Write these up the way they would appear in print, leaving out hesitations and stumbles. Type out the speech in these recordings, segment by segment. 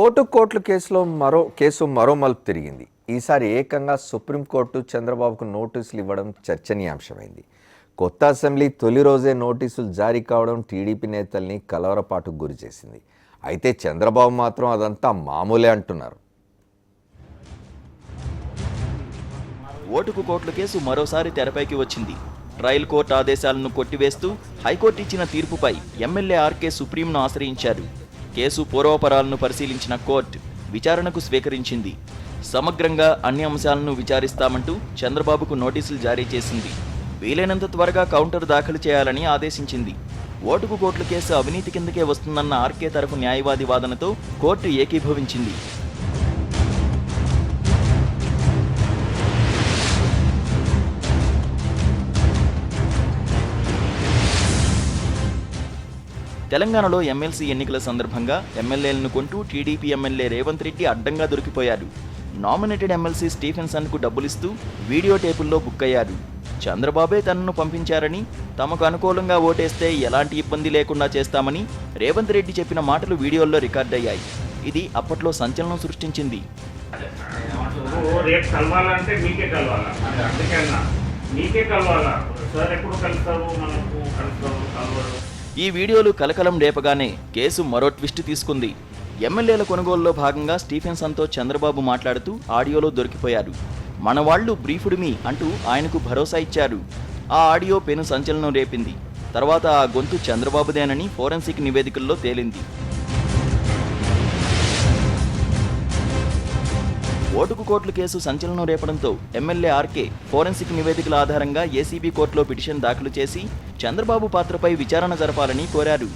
Vote కోట్ల case మరో మలుపు తిరిగింది. ఈసారి ఏకంగా సుప్రీంకోర్టు చంద్రబాబుకు నోటీసులు ఇవ్వడం చర్చనీయాంశమైంది. కొత్త అసెంబ్లీ తొలి రోజే నోటీసులు జారీ కావడం టీడీపీ నేతల్ని కలవరపాటుకు గురి చేసింది. అయితే చంద్రబాబు మాత్రం అదంతా మామూలే అంటున్నారు. ఓటుకు కోట్ల కేసు మరోసారి తెరపైకి వచ్చింది. ట్రయల్ కోర్టు ఆదేశాలను కొట్టివేస్తూ హైకోర్టు ఇచ్చిన తీర్పుపై ఎమ్మెల్యే ఆర్కే సుప్రీంను ఆశ్రయించారు. కేసు పూర్వపరాలను పరిశీలించిన కోర్టు విచారణకు స్వీకరించింది. సమగ్రంగా అన్ని అంశాలను విచారిస్తామంటూ చంద్రబాబుకు నోటీసులు జారీ చేసింది. వీలైనంత త్వరగా కౌంటర్ దాఖలు చేయాలని ఆదేశించింది. ఓటుకు కోట్ల కేసు అవినీతి కిందకే వస్తుందన్న ఆర్కే తరఫు న్యాయవాది వాదనతో కోర్టు ఏకీభవించింది. తెలంగాణలో ఎమ్మెల్సీ ఎన్నికల సందర్భంగా ఎమ్మెల్యేలను కొంటూ టీడీపీ ఎమ్మెల్యే రేవంత్ రెడ్డి అడ్డంగా దొరికిపోయారు. నామినేటెడ్ ఎమ్మెల్సీ స్టీఫెన్సన్కు డబ్బులిస్తూ వీడియో టేపుల్లో బుక్ అయ్యారు. చంద్రబాబే తనను పంపించారని, తమకు అనుకూలంగా ఓటేస్తే ఎలాంటి ఇబ్బంది లేకుండా చేస్తామని రేవంత్ రెడ్డి చెప్పిన మాటలు వీడియోల్లో రికార్డయ్యాయి. ఇది అప్పట్లో సంచలనం సృష్టించింది. ఈ వీడియోలు కలకలం రేపగానే కేసు మరో ట్విస్ట్ తీసుకుంది. ఎమ్మెల్యేల కొనుగోలులో భాగంగా స్టీఫెన్సన్తో చంద్రబాబు మాట్లాడుతూ ఆడియోలో దొరికిపోయారు. మన వాళ్ళు బ్రీఫ్డ్ మీ అంటూ ఆయనకు భరోసా ఇచ్చారు. ఆ ఆడియో పెను సంచలనం రేపింది. తర్వాత ఆ గొంతు చంద్రబాబుదేనని ఫోరెన్సిక్ నివేదికల్లో తేలింది. ఓటుకు కోట్ల కేసు సంచలనం రేపడంతో ఎమ్మెల్యే ఆర్కే ఫోరెన్సిక్ నివేదికల ఆధారంగా ఏసీబీ కోర్టులో పిటిషన్ దాఖలు చేసి చంద్రబాబు పాత్రపై విచారణ జరపాలని కోరారు.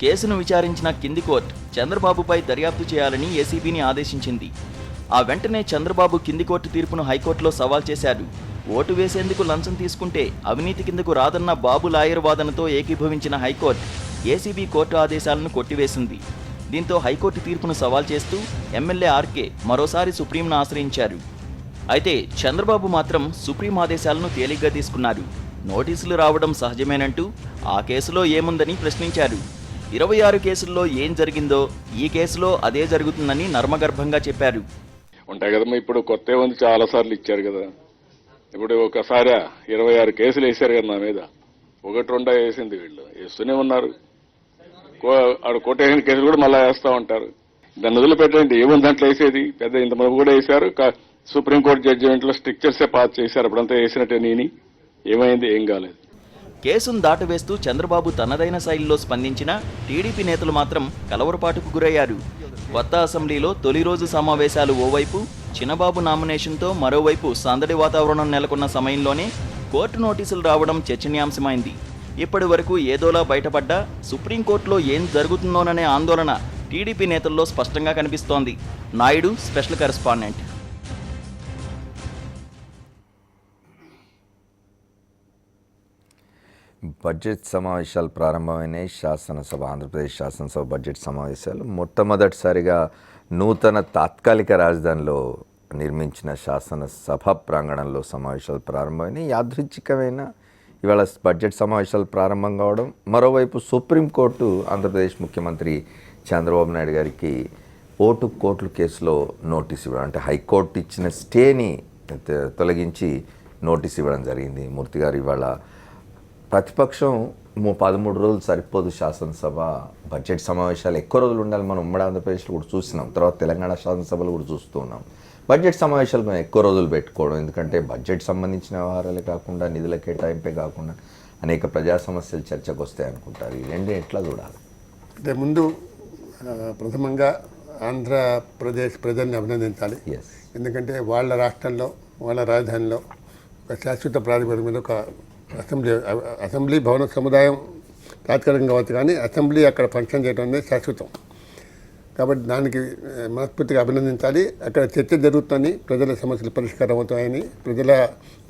కేసును విచారించిన కింది కోర్టు చంద్రబాబుపై దర్యాప్తు చేయాలని ఏసీబీని ఆదేశించింది. ఆ వెంటనే చంద్రబాబు కింది కోర్టు తీర్పును హైకోర్టులో సవాల్ చేశారు. ఓటు వేసేందుకు లంచం తీసుకుంటే అవినీతి కిందకు రాదన్న బాబు లాయర్ వాదనతో ఏకీభవించిన హైకోర్టు ఏసీబీ కోర్టు ఆదేశాలను కొట్టివేసింది. దీంతో హైకోర్టు తీర్పును సవాల్ చేస్తూ ఎమ్మెల్యే ఆర్కే మరోసారి సుప్రీంను ఆశ్రయించారు. అయితే చంద్రబాబు మాత్రం సుప్రీం ఆదేశాలను తేలిగ్గా తీసుకున్నారు. నోటీసులు రావడం సహజమేనంటూ ఆ కేసులో ఏముందని ప్రశ్నించారు. 26 కేసుల్లో ఏం జరిగిందో ఈ కేసులో అదే జరుగుతుందని నర్మగర్భంగా చెప్పారు. ఉంటాయి కదమ్మా, ఇప్పుడు కొత్త ఏముంది, చాలా సార్లు ఇచ్చారు కదా. ఇప్పుడు ఒకసారి 26 కేసులు వేశారు కదా నా మీద. 1-2 వేసింది, వీళ్ళు వేస్తూనే ఉన్నారు. కొట్టేసిన కేసులు కూడా మళ్ళీ వేస్తూ ఉంటారు. దాన్ని వదిలిపెట్టండి, ఏముంది దాంట్లో వేసేది. పెద్ద ఇంతమంది కూడా వేశారు. సుప్రీంకోర్టు జడ్జిమెంట్లో స్ట్రిక్చర్సే పాస్ చేశారు. అప్పుడంతా వేసినట్టే నేని ఏమైంది, ఏం కాలేదు. కేసును దాటవేస్తూ చంద్రబాబు తనదైన శైలిలో స్పందించిన టీడీపీ నేతలు మాత్రం కలవరపాటుకు గురయ్యారు. కొత్త అసెంబ్లీలో తొలి రోజు సమావేశాలు ఓవైపు, చిన్నబాబు నామినేషన్తో మరోవైపు సందడి వాతావరణం నెలకొన్న సమయంలోనే కోర్టు నోటీసులు రావడం చర్చనీయాంశమైంది. ఇప్పటి వరకు ఏదోలా బయటపడ్డా సుప్రీంకోర్టులో ఏం జరుగుతుందోననే ఆందోళన టీడీపీ నేతల్లో స్పష్టంగా కనిపిస్తోంది. Naidu, special correspondent. బడ్జెట్ సమావేశాలు ప్రారంభమైనాయి. ఆంధ్రప్రదేశ్ శాసనసభ బడ్జెట్ సమావేశాలు మొట్టమొదటిసారిగా నూతన తాత్కాలిక రాజధానిలో నిర్మించిన శాసనసభ ప్రాంగణంలో సమావేశాలు ప్రారంభమైనాయి. యాదృచ్ఛికమైన ఇవాళ బడ్జెట్ సమావేశాలు ప్రారంభం కావడం, మరోవైపు సుప్రీంకోర్టు ఆంధ్రప్రదేశ్ ముఖ్యమంత్రి చంద్రబాబు నాయుడు గారికి ఓటు కోట్ల కేసులో నోటీస్ ఇవ్వడం, అంటే హైకోర్టు ఇచ్చిన స్టేని తొలగించి నోటీస్ ఇవ్వడం జరిగింది. మూర్తి గారు, ఇవాళ ప్రతిపక్షం 13 రోజులు సరిపోదు శాసనసభ బడ్జెట్ సమావేశాలు ఎక్కువ రోజులు ఉండాలి. మనం ఉమ్మడి ఆంధ్రప్రదేశ్లో కూడా చూసినాం, తర్వాత తెలంగాణ శాసనసభలు కూడా చూస్తూ ఉన్నాం. బడ్జెట్ సమావేశాలు మనం ఎక్కువ రోజులు పెట్టుకోవడం, ఎందుకంటే బడ్జెట్ సంబంధించిన వ్యవహారాలే కాకుండా నిధుల కేటాయింపే కాకుండా అనేక ప్రజా సమస్యలు చర్చకు వస్తాయి అనుకుంటారు. ఈ రెండు ఎట్లా చూడాలి? అంటే ముందు ప్రథమంగా ఆంధ్రప్రదేశ్ ప్రజల్ని అభినందించాలి. ఎందుకంటే వాళ్ళ రాష్ట్రంలో, వాళ్ళ రాజధానిలో ఒక శాశ్వత ప్రాతిపదిక మీద ఒక అసెంబ్లీ భవన సముదాయం తాత్కాలికంగా కావచ్చు, కానీ అసెంబ్లీ అక్కడ ఫంక్షన్ చేయడం అనేది శాశ్వతం. కాబట్టి దానికి మనస్ఫూర్తిగా అభినందించాలి. అక్కడ చర్చ జరుగుతుందని, ప్రజల సమస్యలు పరిష్కారం అవుతాయని, ప్రజల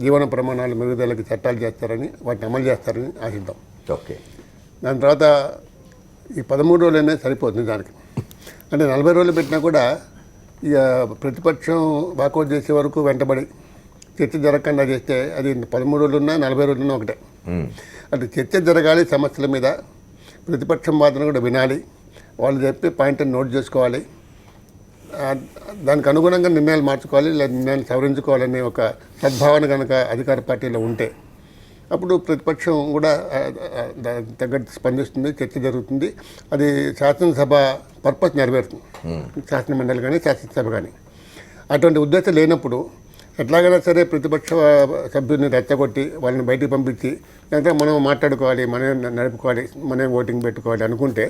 జీవన ప్రమాణాలు మెరుగుదలకి చట్టాలు చేస్తారని, వాటిని అమలు చేస్తారని ఆశిద్దాం. ఓకే. దాని తర్వాత ఈ 13 రోజులు అనేది సరిపోతుంది. దానికి అంటే 40 రోజులు పెట్టినా కూడా ఇక ప్రతిపక్షం వాకౌట్ చేసే వరకు వెంటబడి చర్చ జరగకుండా చేస్తే అది 13 రోజులున్నా 40 రోజులున్నా ఒకటే. అంటే చర్చ జరగాలి, సమస్యల మీద ప్రతిపక్షం వాదన కూడా వినాలి, వాళ్ళు చెప్పే పాయింట్ని నోట్ చేసుకోవాలి. దానికి అనుగుణంగా నిర్ణయాలు మార్చుకోవాలి లేదా నిర్ణయాలు సవరించుకోవాలనే ఒక సద్భావన కనుక అధికార పార్టీలో ఉంటే అప్పుడు ప్రతిపక్షం కూడా దానికి తగ్గట్టు స్పందిస్తుంది, చర్చ జరుగుతుంది, అది శాసనసభ పర్పస్ నెరవేరుతుంది, శాసనమండలి కానీ శాసనసభ కానీ. అటువంటి ఉద్దేశం లేనప్పుడు ఎట్లాగైనా సరే ప్రతిపక్ష సభ్యుల్ని రెచ్చగొట్టి వాళ్ళని బయటికి పంపించి లేకపోతే మనం మాట్లాడుకోవాలి, మనం నడుపుకోవాలి, మనం ఓటింగ్ పెట్టుకోవాలి అనుకుంటే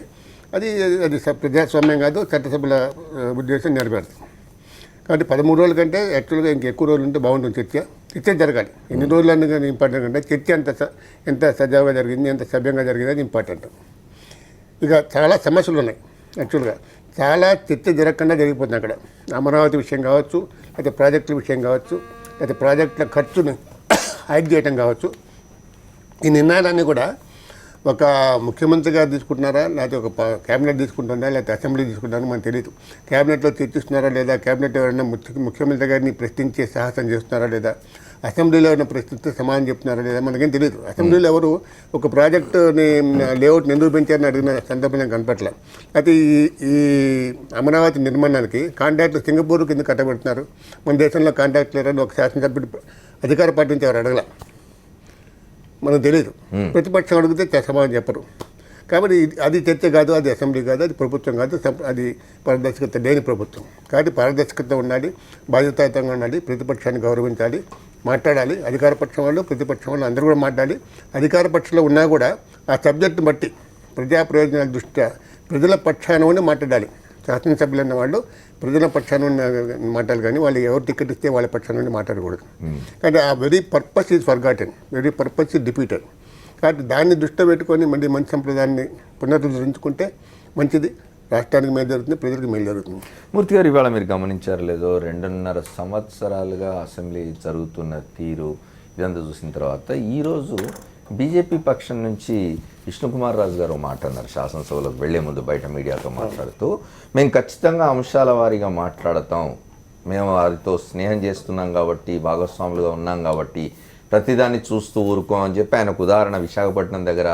అది ప్రజాస్వామ్యం కాదు, చట్టసభల ఉద్దేశం నెరవేరుతుంది. కాబట్టి 13 రోజుల కంటే యాక్చువల్గా ఇంకెక్కువ రోజులు ఉంటే బాగుంటుంది. చర్చ జరగాలి. ఎన్ని రోజులు అన్నది ఇంపార్టెంట్ అంటే చర్చ ఎంత సజావుగా జరిగింది, ఎంత సభ్యంగా జరిగింది అది ఇంపార్టెంట్. ఇక చాలా సమస్యలు ఉన్నాయి. యాక్చువల్గా చాలా చర్చ జరగకుండా జరిగిపోతుంది అక్కడ. అమరావతి విషయం కావచ్చు, లేకపోతే ప్రాజెక్టుల విషయం కావచ్చు, లేకపోతే ప్రాజెక్టుల ఖర్చుని హైక్ చేయడం కావచ్చు. ఈ నిర్ణయాలన్నీ కూడా ఒక ముఖ్యమంత్రి గారు తీసుకుంటున్నారా, లేకపోతే ఒక క్యాబినెట్ తీసుకుంటుందా, లేకపోతే అసెంబ్లీ తీసుకుంటారా మనకు తెలియదు. క్యాబినెట్లో చర్చిస్తున్నారా లేదా, క్యాబినెట్ ఎవరైనా ముఖ్యమంత్రి గారిని ప్రశ్నించే సాహసం చేస్తున్నారా లేదా, అసెంబ్లీలో ఎవరైనా ప్రశ్నిస్తే సమాధానం చెప్తున్నారా లేదా మనకేం తెలియదు. అసెంబ్లీలో ఎవరు ఒక ప్రాజెక్టుని లేఅవుట్ని ఎందుకు పెంచారని అడిగిన సందర్భంగా కనపట్లేదు. అయితే ఈ అమరావతి నిర్మాణానికి కాంట్రాక్టులు సింగపూర్ కింద కట్టబెడుతున్నారు. మన దేశంలో కాంట్రాక్ట్ లేరని ఒక శాసనసభ్యుడు అధికార పార్టీ నుంచి ఎవరు అడగల, మనకు తెలియదు. ప్రతిపక్షం అడిగితే సమాధానం చెప్పరు. కాబట్టి అది చర్చ కాదు, అది అసెంబ్లీ కాదు, అది ప్రభుత్వం కాదు, అది పారదర్శకత లేని ప్రభుత్వం. కాబట్టి పారదర్శకత ఉండాలి, బాధ్యతాయుతంగా ఉండాలి, ప్రతిపక్షాన్ని గౌరవించాలి, మాట్లాడాలి. అధికార పక్షం వాళ్ళు ప్రతిపక్షం వాళ్ళు అందరూ కూడా మాట్లాడాలి. అధికార పక్షంలో ఉన్నా కూడా ఆ సబ్జెక్టును బట్టి ప్రజా ప్రయోజనాల దృష్ట్యా ప్రజల పక్షాన ఉండి మాట్లాడాలి. శాసనసభ్యులు అన్న వాళ్ళు ప్రజల పక్షాన మాట్లాడాలి, కానీ వాళ్ళు ఎవరు టికెట్ ఇస్తే వాళ్ళ పక్షాన నుండి మాట్లాడకూడదు. కానీ ఆ very purpose is forgotten, very purpose is defeated. కాబట్టి దాన్ని దృష్టిలో పెట్టుకొని మళ్ళీ మంచి సంప్రదాయాన్ని పునరుద్ధరించుకుంటే మంచిది. రాష్ట్రానికి మేలు జరుగుతుంది, ప్రజలకు మేలు జరుగుతుంది. మూర్తి గారు, ఇవాళ మీరు గమనించారు లేదో 2.5 సంవత్సరాలుగా అసెంబ్లీ జరుగుతున్న తీరు ఇదంతా చూసిన తర్వాత ఈరోజు బీజేపీ పక్షం నుంచి విష్ణుకుమార్ రాజు గారు మాట అన్నారు శాసనసభలోకి వెళ్లే ముందు బయట మీడియాతో మాట్లాడుతూ, మేము ఖచ్చితంగా అంశాల వారీగా మాట్లాడతాం, మేము వారితో స్నేహం చేస్తున్నాం కాబట్టి, భాగస్వాములుగా ఉన్నాం కాబట్టి ప్రతిదాన్ని చూస్తూ ఊరుకోం అని చెప్పి ఆయనకు ఉదాహరణ విశాఖపట్నం దగ్గర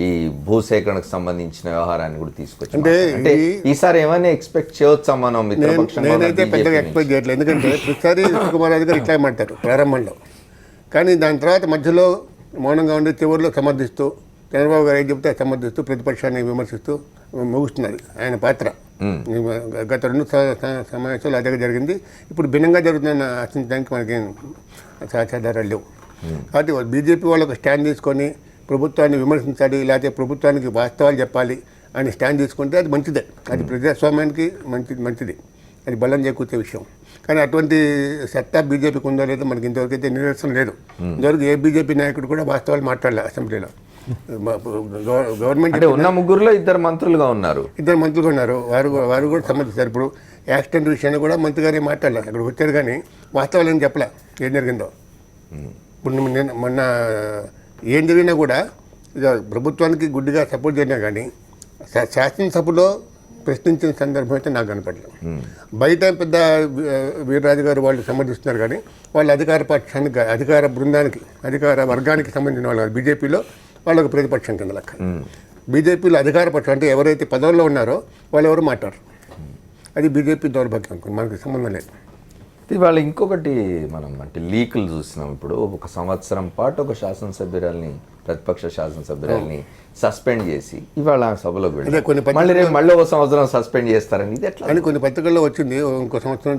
ఈ భూసేకరణకు సంబంధించిన వ్యవహారాన్ని కూడా తీసుకొచ్చి అంటే ఈసారి ఏమైనా ఎక్స్పెక్ట్ చేయవచ్చా మనం? నేనైతే పెద్దగా ఎక్స్పెక్ట్ చేయట్లేదు. ఎందుకంటే ప్రతిసారి విష్ణుకుమార్ రాజు గారు ఇట్లా మాట్లాడతారు ప్రారంభంలో, కానీ దాని తర్వాత మధ్యలో మౌనంగా ఉండి చివరిలో సమర్థిస్తూ, చంద్రబాబు గారు ఏం చెప్తే సమర్థిస్తూ ప్రతిపక్షాన్ని విమర్శిస్తూ ముగుస్తున్నది ఆయన పాత్ర. గత 2 సమావేశాలు అదే జరిగింది. ఇప్పుడు భిన్నంగా జరుగుతుందని ఆశించడానికి మనకేం సాక్ష్యాధారాలు లేవు. కాబట్టి బీజేపీ వాళ్ళు ఒక స్టాండ్ తీసుకొని ప్రభుత్వాన్ని విమర్శించాలి, లేకపోతే ప్రభుత్వానికి వాస్తవాలు చెప్పాలి అని స్టాండ్ తీసుకుంటే అది మంచిదే. అది ప్రజాస్వామ్యానికి మంచిది, అది బలం చేకూర్చే విషయం. కానీ అటువంటి సత్తా బీజేపీకి ఉందో లేదో మనకి ఇంతవరకు అయితే నిదర్శనం లేదు. ఇంతవరకు ఏ బీజేపీ నాయకుడు కూడా వాస్తవాలు మాట్లాడలేదు అసెంబ్లీలో. గవర్నమెంట్ ఉన్న 3లో 2 మంత్రులుగా ఉన్నారు, 2 మంత్రులుగా ఉన్నారు. వారు కూడా సమర్థిస్తారు. ఇప్పుడు యాక్సిడెంట్ విషయాన్ని కూడా మంత్రి గారే మాట్లాడలేదు, అక్కడ వచ్చారు, కానీ వాస్తవాలు ఏం చెప్పలే ఏం జరిగిందో. ఇప్పుడు మొన్న ఏం జరిగినా కూడా ఇక ప్రభుత్వానికి గుడ్డిగా సపోర్ట్ చేసినా కానీ శాసనసభలో ప్రశ్నించిన సందర్భం అయితే నాకు కనపడలేదు. బయట పెద్ద వీర్రాజు గారు వాళ్ళు సమర్థిస్తున్నారు, కానీ వాళ్ళు అధికార పక్షానికి, అధికార బృందానికి, అధికార వర్గానికి సంబంధించిన వాళ్ళు బీజేపీలో వాళ్ళకు ప్రతిపక్షం కింద లెక్క. బీజేపీలో అధికార పక్షం అంటే ఎవరైతే పదవుల్లో ఉన్నారో వాళ్ళు ఎవరు మాట్లాడరు. అది బీజేపీ దౌర్భాగ్యం, మనకు సంబంధం లేదు. ఇవాళ ఇంకొకటి మనం అంటే లీకులు చూసినాం. ఇప్పుడు 1 సంవత్సరం పాటు ఒక శాసనసభ్యురాల్ని, ప్రతిపక్ష శాసనసభ్యురాల్ని సస్పెండ్ చేసి ఇవాళ సభలోకి వెళ్ళి మళ్ళీ రేపు మళ్ళీ 1 సంవత్సరం సస్పెండ్ చేస్తారని ఇది ఎట్లా అని కొన్ని పత్రికల్లో వచ్చింది. ఇంకో సంవత్సరం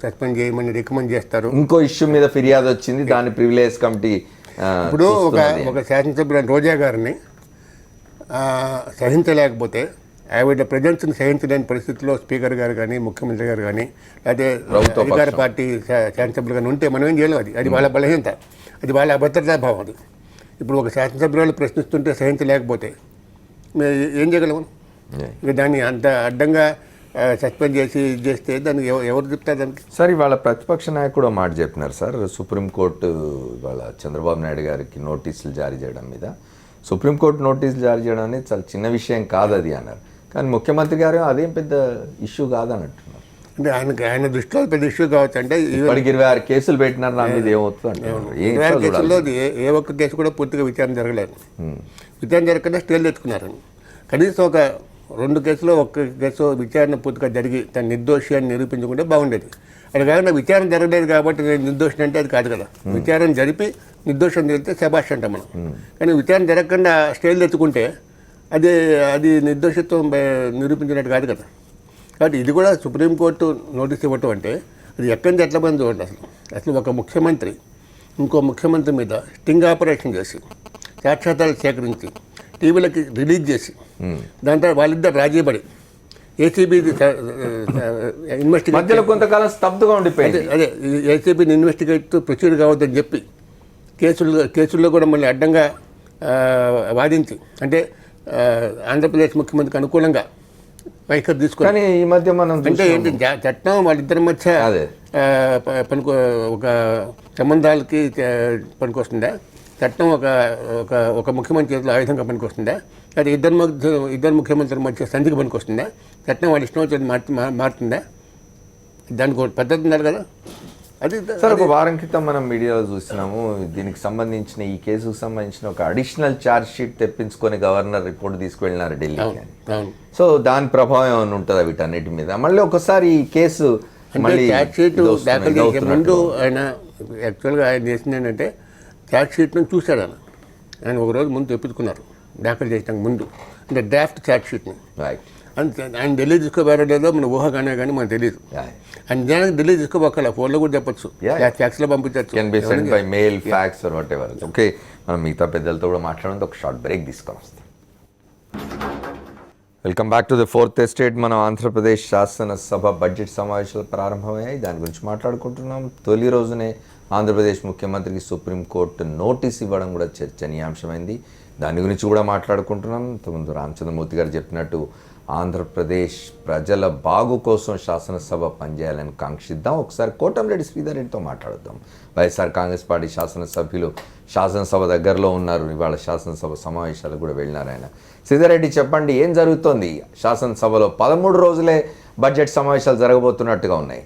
సస్పెండ్ చేయమని రికమెండ్ చేస్తారు. ఇంకో ఇష్యూ మీద ఫిర్యాదు వచ్చింది, దాని ప్రివిలేజ్ కమిటీ ఇప్పుడు ఒక శాసనసభ్యురాలు రోజా గారిని సహించలేకపోతే ఆవిడ ప్రజెన్స్ని సహించలేని పరిస్థితిలో స్పీకర్ గారు కానీ, ముఖ్యమంత్రి గారు కానీ, లేకపోతే అధికార పార్టీ శాసనసభ్యులు కానీ ఉంటే మనం ఏం చేయలేము. అది వాళ్ళ బలహీనత, అది వాళ్ళ అభద్రతాభావం. అది ఇప్పుడు ఒక శాసనసభ్యురాలు ప్రశ్నిస్తుంటే సహించలేకపోతే ఏం చేయగలము? ఇక దాన్ని అంత అడ్డంగా సస్పెండ్ చేస్తే దానికి ఎవరు చెప్తారు దానికి? సార్, ఇవాళ ప్రతిపక్ష నాయకుడు మాట చెప్పినారు సార్. సుప్రీంకోర్టు ఇవాళ చంద్రబాబు నాయుడు గారికి నోటీసులు జారీ చేయడం మీద, సుప్రీంకోర్టు నోటీసులు జారీ చేయడం అనేది చాలా చిన్న విషయం కాదు అది అన్నారు. కానీ ముఖ్యమంత్రి గారు అదేం పెద్ద ఇష్యూ కాదని అంటున్నారు. అంటే ఆయన దృష్టిలో పెద్ద ఇష్యూ కావచ్చు. అంటే ఇప్పటికి 26 కేసులు పెట్టినారు, నా మీద ఏమవుతుంది అంటే 26 కేసుల్లో ఏ ఒక్క కేసు కూడా పూర్తిగా విచారణ జరగలేదు. విచారణ జరగకుండా స్టేలు తెచ్చుకున్నారు. కనీసం 2 కేసులో ఒక్క కేసు విచారణ పూర్తిగా జరిగి తను నిర్దోషి అని నిరూపించుకుంటే బాగుండేది. అది కాకుండా విచారణ జరగలేదు కాబట్టి నేను నిర్దోషి అంటే అది కాదు కదా. విచారణ జరిపి నిర్దోషం జరిగితే శబాష్ అంటాం మనం. కానీ విచారణ జరగకుండా స్టేలు తెచ్చుకుంటే అది నిర్దోషిత్వం నిరూపించినట్టు కాదు కదా. కాబట్టి ఇది కూడా సుప్రీంకోర్టు నోటీస్ ఇవ్వటం అంటే అది ఎక్కడి నుంచి ఎట్లా మంది చూడండి. అసలు ఒక ముఖ్యమంత్రి ఇంకో ముఖ్యమంత్రి మీద స్టింగ్ ఆపరేషన్ చేసి సాక్ష్యాధారాలు సేకరించి టీవీలకి రిలీజ్ చేసి దాంతో వాళ్ళిద్దరు రాజీపడి ఏసీబీ మధ్యలో కొంతకాలం స్తబ్దుగా ఉండిపోయింది. అదే ఏసీబీని ఇన్వెస్టిగేట్ ప్రొసీడ్ కావద్దని చెప్పి కేసుల్లో కూడా మళ్ళీ అడ్డంగా వాదించి అంటే ఆంధ్రప్రదేశ్ ముఖ్యమంత్రికి అనుకూలంగా వైఖరి తీసుకుని. కానీ ఈ మధ్య మనం అంటే ఏంటి చట్టం వాళ్ళిద్దరి మధ్య ఒక సంబంధాలకి పనికొస్తుందా? చట్టం ఒక ముఖ్యమంత్రి చేతిలో ఆయుధంగా పనికొస్తుందా? అది ఇద్దరు ముఖ్యమంత్రుల మధ్య సంధికి పనికొస్తుందా? చట్టం వాళ్ళు ఇష్టం వచ్చేది మారుతుందా? దానికి ఒక పద్ధతి ఉండాలి కదా. అది సార్, ఒక వారం క్రితం మనం మీడియాలో చూసినాము, దీనికి సంబంధించిన ఈ కేసుకు సంబంధించిన ఒక అడిషనల్ ఛార్జ్ షీట్ తెప్పించుకొని గవర్నర్ రిపోర్ట్ తీసుకువెళ్ళినారు ఢిల్లీకి. సో దాని ప్రభావం ఏమైనా ఉంటుందా వీటన్నిటి మీద? మళ్ళీ ఒకసారి ఈ కేసు మళ్ళీ ఛార్జ్ షీట్ దాఖలు చేసే ముందు ఆయన యాక్చువల్గా ఆయన చేసింది ఏంటంటే ఛార్జ్ షీట్ను చూశాడు. ఆయన ఒకరోజు ముందు తెప్పించుకున్నారు దాఖలు చేయడానికి ముందు, అంటే డ్రాఫ్ట్ ఛార్జ్ షీట్ని. ఆయన ఢిల్లీ తీసుకోవారో లేదో మన ఊహ కానీ మనకు తెలియదు. ఆయన జనానికి ఢిల్లీ తీసుకోబోక్కల ఫోన్లో కూడా చెప్పచ్చు, ఫ్యాక్స్లో పంపించచ్చు. ఓకే, మనం మిగతా పెద్దలతో కూడా మాట్లాడడం ఒక షార్ట్ బ్రేక్ తీసుకొని వస్తాం. Welcome back to the fourth estate. మనం ఆంధ్రప్రదేశ్ శాసనసభ బడ్జెట్ సమావేశాలు ప్రారంభమయ్యాయి, దాని గురించి మాట్లాడుకుంటున్నాం. తొలి రోజునే ఆంధ్రప్రదేశ్ ముఖ్యమంత్రికి సుప్రీంకోర్టు నోటీస్ ఇవ్వడం కూడా చర్చనీయాంశమైంది, దాని గురించి కూడా మాట్లాడుకుంటున్నాం. ఇంతకుముందు రామచంద్రమూర్తి గారు చెప్పినట్టు ఆంధ్రప్రదేశ్ ప్రజల బాగు కోసం శాసనసభ పనిచేయాలని కాంక్షిద్దాం. ఒకసారి కోటంరెడ్డి శ్రీధర్ రెడ్డితో మాట్లాడుద్దాం. వైఎస్ఆర్ కాంగ్రెస్ పార్టీ శాసనసభ్యులు శాసనసభ దగ్గరలో ఉన్నారు, ఇవాళ శాసనసభ సమావేశాలకు కూడా వెళ్ళినారు ఆయన. శ్రీధర్ రెడ్డి, చెప్పండి, ఏం జరుగుతోంది శాసనసభలో? 13 రోజులే బడ్జెట్ సమావేశాలు జరగబోతున్నట్టుగా ఉన్నాయి.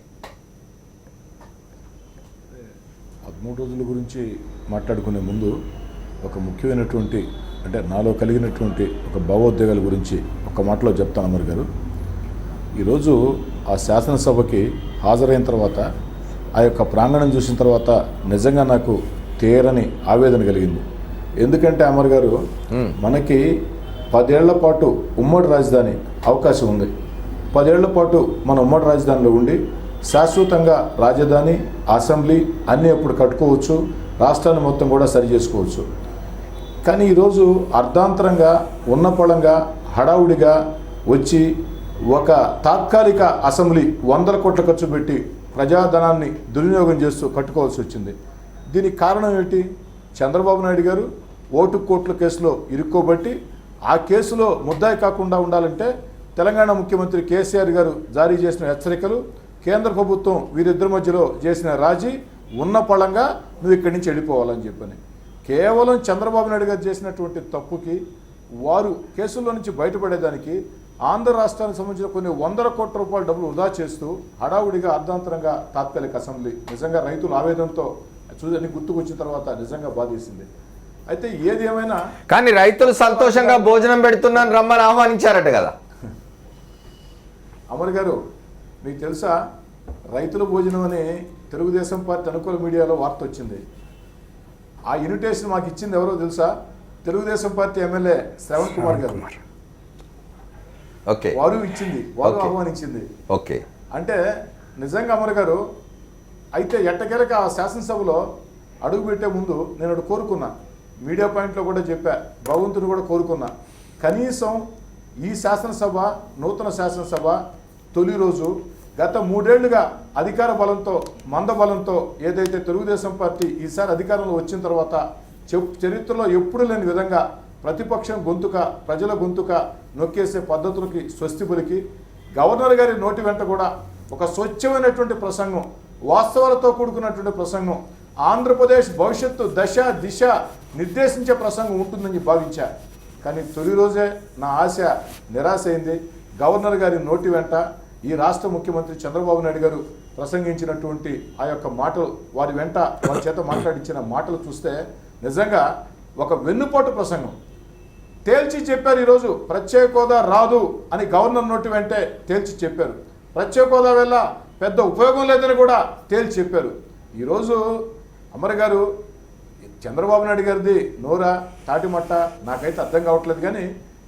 13 రోజుల గురించి మాట్లాడుకునే ముందు ఒక ముఖ్యమైనటువంటి అంటే నాలో కలిగినటువంటి ఒక భావోద్వేగాల గురించి ఒక మాటలో చెప్తాను అమర్ గారు. ఈరోజు ఆ శాసనసభకి హాజరైన తర్వాత ఆ యొక్క ప్రాంగణం చూసిన తర్వాత నిజంగా నాకు తీరని ఆవేదన కలిగింది. ఎందుకంటే అమర్ గారు, మనకి 10 ఏళ్ల పాటు ఉమ్మడి రాజధాని అవకాశం ఉంది. 10 ఏళ్ల పాటు మన ఉమ్మడి రాజధానిలో ఉండి శాశ్వతంగా రాజధాని, అసెంబ్లీ అన్నీ అప్పుడు కట్టుకోవచ్చు, రాష్ట్రాన్ని మొత్తం కూడా సరి చేసుకోవచ్చు. కానీ ఈరోజు అర్ధాంతరంగా ఉన్నపళంగా హడావుడిగా వచ్చి ఒక తాత్కాలిక అసెంబ్లీ 100 కోట్ల ఖర్చు పెట్టి ప్రజాధనాన్ని దుర్వినియోగం చేస్తూ కట్టుకోవాల్సి వచ్చింది. దీనికి కారణం ఏంటి? చంద్రబాబు నాయుడు గారు ఓటు కోట్ల కేసులో ఇరుక్కోబట్టి ఆ కేసులో ముద్దాయి కాకుండా ఉండాలంటే తెలంగాణ ముఖ్యమంత్రి కేసీఆర్ గారు జారీ చేసిన హెచ్చరికలు, కేంద్ర ప్రభుత్వం వీరిద్దరి మధ్యలో చేసిన రాజీ ఉన్న పళంగా నువ్వు ఇక్కడి నుంచి వెళ్ళిపోవాలని చెప్పని కేవలం చంద్రబాబు నాయుడు గారు చేసినటువంటి తప్పుకి వారు కేసుల్లో నుంచి బయటపడేదానికి ఆంధ్ర రాష్ట్రానికి సంబంధించిన కొన్ని 100 కోట్ల రూపాయల డబ్బులు వృధా చేస్తూ హడావుడిగా అర్ధాంతరంగా తాత్కాలిక అసెంబ్లీ నిజంగా రైతుల ఆవేదనతో చూదని గుర్తుకొచ్చిన తర్వాత నిజంగా బాధేసింది. అయితే ఏది ఏమైనా కానీ రైతులు సంతోషంగా భోజనం పెడుతున్నాను రమ్మని ఆహ్వానించారట కదా అమర్ గారు. మీకు తెలుసా, రైతుల భోజనం అని తెలుగుదేశం పార్టీ అనుకూల మీడియాలో వార్త వచ్చింది. ఆ ఇన్విటేషన్ మాకు ఇచ్చింది ఎవరో తెలుసా? తెలుగుదేశం పార్టీ ఎమ్మెల్యే శ్రవణ్ కుమార్ గారు. ఓకే, వారు ఇచ్చింది, వారు ఆహ్వానించింది. ఓకే, అంటే నిజంగా అమర్ గారు, అయితే ఎట్టకేలక ఆ శాసనసభలో అడుగుపెట్టే ముందు నేను ఒకటి కోరుకున్నా, మీడియా పాయింట్లో కూడా చెప్పా, భగవంతుని కూడా కోరుకున్నా, కనీసం ఈ శాసనసభ నూతన శాసనసభ తొలి రోజు గత 3 ఏళ్లుగా అధికార బలంతో మందబలంతో ఏదైతే తెలుగుదేశం పార్టీ ఈసారి అధికారంలో వచ్చిన తర్వాత చరిత్రలో ఎప్పుడు లేని విధంగా ప్రతిపక్షం గొంతుక, ప్రజల గొంతుక నొక్కేసే పద్ధతులకి స్వస్తి పలికి గవర్నర్ గారి నోటి వెంట కూడా ఒక స్వచ్ఛమైనటువంటి ప్రసంగం, వాస్తవాలతో కూడుకున్నటువంటి ప్రసంగం, ఆంధ్రప్రదేశ్ భవిష్యత్తు దశ దిశ నిర్దేశించే ప్రసంగం ఉంటుందని భావించా. కానీ తొలి రోజే నా ఆశ నిరాశ అయింది. గవర్నర్ గారి నోటి వెంట ఈ రాష్ట్ర ముఖ్యమంత్రి చంద్రబాబు నాయుడు గారు ప్రసంగించినటువంటి ఆ యొక్క మాటలు, వారి వెంట వారి చేత మాట్లాడించిన మాటలు చూస్తే నిజంగా ఒక వెన్నుపోటు ప్రసంగం. తేల్చి చెప్పారు. ఈరోజు ప్రత్యేక హోదా రాదు అని గవర్నర్ నోటి వెంటే తేల్చి చెప్పారు. ప్రత్యేక హోదా వల్ల పెద్ద ఉపయోగం లేదని కూడా తేల్చి చెప్పారు. ఈరోజు అమర్ గారు చంద్రబాబు నాయుడు గారిది నోరా తాటిమట్ట నాకైతే అర్థం కావట్లేదు. కానీ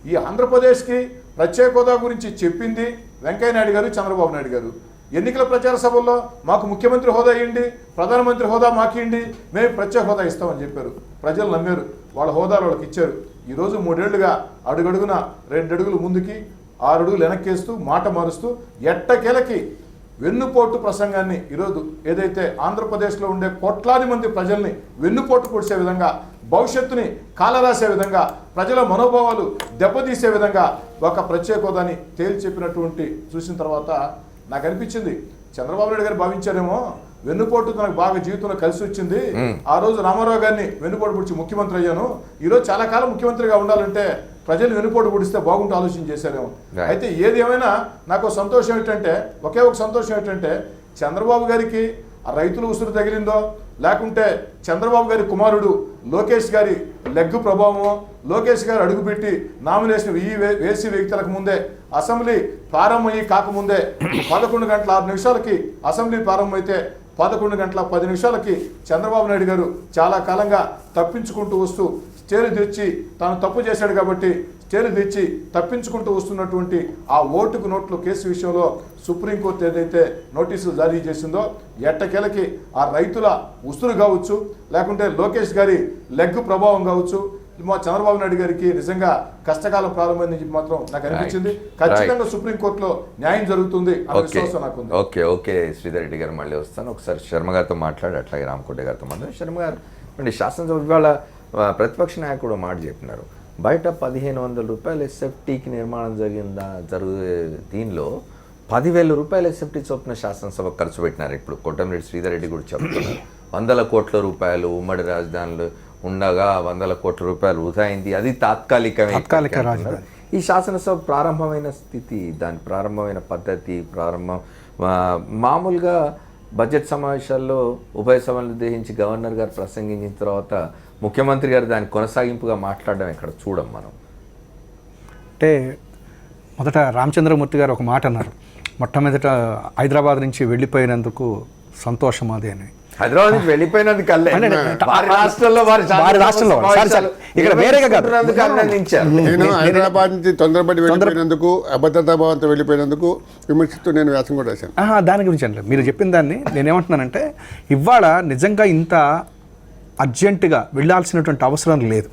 ఈ ఆంధ్రప్రదేశ్కి ప్రత్యేక హోదా గురించి చెప్పింది వెంకయ్య నాయుడు గారు, చంద్రబాబు నాయుడు గారు. ఎన్నికల ప్రచార సభల్లో మాకు ముఖ్యమంత్రి హోదా ఇవ్వండి, ప్రధానమంత్రి హోదా మాకు ఇవ్వండి, మేము ప్రత్యేక హోదా ఇస్తామని చెప్పారు. ప్రజలు నమ్మారు, వాళ్ళ హోదాలు వాళ్ళకి ఇచ్చారు. ఈరోజు 3 ఏళ్లుగా అడుగడుగున 2 అడుగులు ముందుకి 6 అడుగులు వెనక్కేస్తూ మాట మారుస్తూ ఎట్టకేలకి వెన్నుపోటు ప్రసంగాన్ని ఈరోజు ఏదైతే ఆంధ్రప్రదేశ్లో ఉండే కోట్లాది మంది ప్రజల్ని వెన్నుపోటు పొడిచే విధంగా, భవిష్యత్తుని కాలరాసే విధంగా, ప్రజల మనోభావాలు దెబ్బతీసే విధంగా ఒక ప్రత్యేక హోదాని తేల్చి చెప్పినటువంటి చూసిన తర్వాత నాకు అనిపించింది, చంద్రబాబు నాయుడు గారు భావించారేమో వెన్నుపోటు తనకు బాగా జీవితంలో కలిసి వచ్చింది. ఆ రోజు రామారావు గారిని వెన్నుపోటు పొడిచి ముఖ్యమంత్రి అయ్యాను, ఈరోజు చాలా కాలం ముఖ్యమంత్రిగా ఉండాలంటే ప్రజలు వెన్నుపోటు పొడిస్తే బాగుంటూ ఆలోచన చేశారేమో. అయితే ఏది ఏమైనా నాకు సంతోషం ఏంటంటే, ఒకే ఒక సంతోషం ఏంటంటే, చంద్రబాబు గారికి ఆ రైతుల ఉసురు తగిలిందో, లేకుంటే చంద్రబాబు గారి కుమారుడు లోకేష్ గారి లెగ్గు ప్రభావమో, లోకేష్ గారు అడుగుపెట్టి నామినేషన్ వేసి వ్యక్తులకు ముందే అసెంబ్లీ ప్రారంభమయ్యి కాకముందే 11 గంటల 6 నిమిషాలకి అసెంబ్లీ ప్రారంభమైతే 11 గంటల 10 నిమిషాలకి చంద్రబాబు నాయుడు గారు చాలా కాలంగా తప్పించుకుంటూ వస్తూ స్టేలు తెచ్చి తాను తప్పు చేశాడు కాబట్టి స్టేలు తెచ్చి తప్పించుకుంటూ వస్తున్నటువంటి ఆ ఓటుకు నోట్లు కేసు విషయంలో సుప్రీంకోర్టు ఏదైతే నోటీసులు జారీ చేసిందో, ఎట్టకేలకి ఆ రైతుల ఉసురు కావచ్చు, లేకుంటే లోకేష్ గారి లెగ్ ప్రభావం కావచ్చు, మా చంద్రబాబు నాయుడు గారికి నిజంగా కష్టకాలం ప్రారంభమైందని చెప్పి మాత్రం నాకు అనిపించింది. ఖచ్చితంగా సుప్రీంకోర్టులో న్యాయం జరుగుతుంది అనే విశ్వాసం నాకు ఉంది. ఓకే శ్రీధర్ రెడ్డి గారు మళ్ళీ వస్తాను. ఒకసారి శర్మ గారితో మాట్లాడి అట్లాగే రామకోట గారితో మాట్లాడి. శర్మ గారు అంటే శాసనసభ ఇవాళ ప్రతిపక్ష నాయకుడు మాట చెప్పినారు, బయట 1500 రూపాయలు ఎస్ఎఫ్టీకి నిర్మాణం జరిగిందా దీనిలో 10,000 రూపాయలు ఎస్ఎఫ్టీ చొప్పున శాసనసభ ఖర్చు పెట్టినారు. ఇప్పుడు కోటమిరెడ్డి శ్రీధర్ రెడ్డి కూడా చెప్తున్నారు 100 కోట్ల రూపాయలు ఉమ్మడి రాజధానిలో ఉండగా 100 కోట్ల రూపాయలు వృధా అయింది, అది తాత్కాలిక రాజధాని. ఈ శాసనసభ ప్రారంభమైన స్థితి, దాని ప్రారంభమైన పద్ధతి, మామూలుగా బడ్జెట్ సమావేశాల్లో ఉభయ సభలను ఉద్దేశించి గవర్నర్ గారు ప్రసంగించిన తర్వాత ముఖ్యమంత్రి గారు దాని కొనసాగింపుగా మాట్లాడడం ఇక్కడ చూడం మనం. అంటే మొదట రామచంద్రమూర్తి గారు ఒక మాట అన్నారు, మొట్టమొదట హైదరాబాద్ నుంచి వెళ్ళిపోయినందుకు సంతోషం అదే అని. హైదరాబాద్ నుంచి వెళ్ళిపోయినందుకు నేను హైదరాబాద్ నుంచి తొందరపడి వెళ్ళిపోయినందుకు, అభద్రతా భావంతో వెళ్ళిపోయినందుకు విమర్శిస్తూ నేను వ్యాసం కూడా రాశాను. దాని గురించి అండి మీరు చెప్పిన దాన్ని నేనేమంటున్నానంటే, ఇవాళ నిజంగా ఇంత అర్జెంటుగా వెళ్ళాల్సినటువంటి అవసరం లేదు.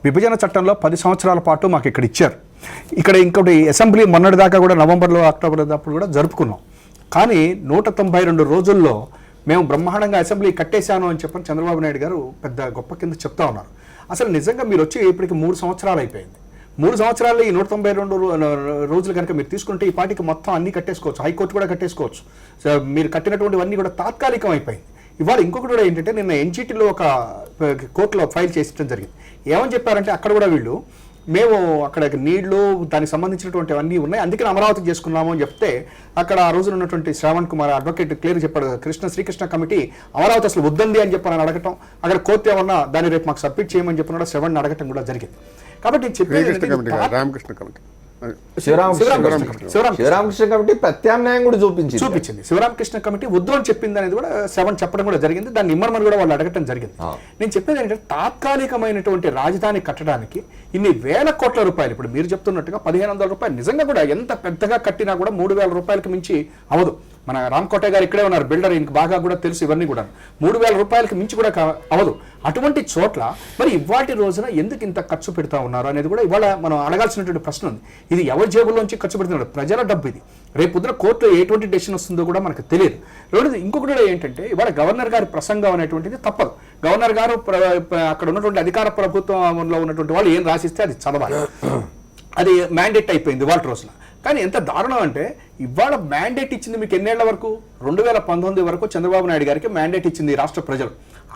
విభజన చట్టంలో 10 సంవత్సరాల పాటు మాకు ఇక్కడ ఇచ్చారు. ఇక్కడ ఇంకోటి అసెంబ్లీ మొన్నటి దాకా కూడా నవంబర్లో అక్టోబర్ అప్పుడు కూడా జరుపుకున్నాం. కానీ 192 రోజుల్లో మేము బ్రహ్మాండంగా అసెంబ్లీ కట్టేశాను అని చెప్పని చంద్రబాబు నాయుడు గారు పెద్ద గొప్ప కింద చెప్తా ఉన్నారు. అసలు నిజంగా మీరు వచ్చి ఇప్పటికి 3 సంవత్సరాలు అయిపోయింది. 3 సంవత్సరాల్లో ఈ 192 రోజులు కనుక మీరు తీసుకుంటే ఈ పార్టీకి మొత్తం అన్నీ కట్టేసుకోవచ్చు, హైకోర్టు కూడా కట్టేసుకోవచ్చు. సో మీరు కట్టినటువంటివన్నీ కూడా తాత్కాలికం అయిపోయింది. ఇవాళ ఇంకొకటి కూడా ఏంటంటే, నిన్న ఎన్జిటీలో ఒక కోర్టులో ఫైల్ చేసడం జరిగింది. ఏమని చెప్పారంటే, అక్కడ కూడా వీళ్ళు మేము అక్కడ నీళ్లు దానికి సంబంధించినటువంటి అన్నీ ఉన్నాయి, అందుకని అమరావతి చేసుకున్నాము అని చెప్తే, అక్కడ ఆ రోజున ఉన్నటువంటి శ్రావణ్ కుమార్ అడ్వకేట్ క్లియర్ చెప్పాడు, శ్రీకృష్ణ కమిటీ అమరావతి అసలు వద్దంది అని చెప్పని అడగటం, అక్కడ కోర్టు ఏమన్నా దాన్ని రేపు మాకు సబ్మిట్ చేయమని చెప్పిన శ్రవణ్ అడగటం కూడా జరిగింది. కాబట్టి రామకృష్ణ కమిటీ శివరామకృష్ణ కమిటీ ప్రత్యామ్నాయం కూడా చూపించింది. శివరామకృష్ణ కమిటీ వద్దు అని చెప్పింది అనేది కూడా శ్రవణ్ చెప్పడం కూడా జరిగింది. దాన్ని ఇమ్మర్మని కూడా వాళ్ళు అడగటం జరిగింది. నేను చెప్పేది ఏంటంటే, తాత్కాలికమైనటువంటి రాజధాని కట్టడానికి ఇన్ని వేల కోట్ల రూపాయలు, ఇప్పుడు మీరు చెప్తున్నట్టుగా 1500 రూపాయలు నిజంగా కూడా ఎంత పెద్దగా కట్టినా కూడా 3000 రూపాయలకి మించి అవదు. మన రామకోట గారు ఇక్కడే ఉన్నారు, బిల్డర్, ఇంక బాగా కూడా తెలుసు ఇవన్నీ కూడా. 3000 రూపాయలకి మించి కూడా అవదు. అటువంటి చోట్ల మరి ఇవాటి రోజున ఎందుకు ఇంత ఖర్చు పెడతా ఉన్నారు అనేది కూడా ఇవాళ మనం అడగాల్సినటువంటి ప్రశ్న ఉంది. ఇది ఎవరి జేబుల్లోంచి ఖర్చు పెడుతున్నారు? ప్రజల డబ్బు ఇది. రేపు పొద్దున కోర్టులో ఎటువంటి డెసిషన్ వస్తుందో కూడా మనకు తెలియదు. రెండోది ఇంకొకటి కూడా ఏంటంటే, ఇవాళ గవర్నర్ గారి ప్రసంగం అనేటువంటిది తప్పదు. గవర్నర్ గారు అక్కడ ఉన్నటువంటి అధికార ప్రభుత్వంలో ఉన్నటువంటి వాళ్ళు ఏం రాసిస్తే అది చదవాలి, అది మ్యాండేట్ అయిపోయింది ఇవాళ రోజున. కానీ ఎంత దారుణం అంటే, ఇవాళ మ్యాండేట్ ఇచ్చింది మీకు ఎన్నేళ్ల వరకు? 2019 వరకు చంద్రబాబు నాయుడు గారికి మ్యాండేట్ ఇచ్చింది రాష్ట్ర ప్రజలు.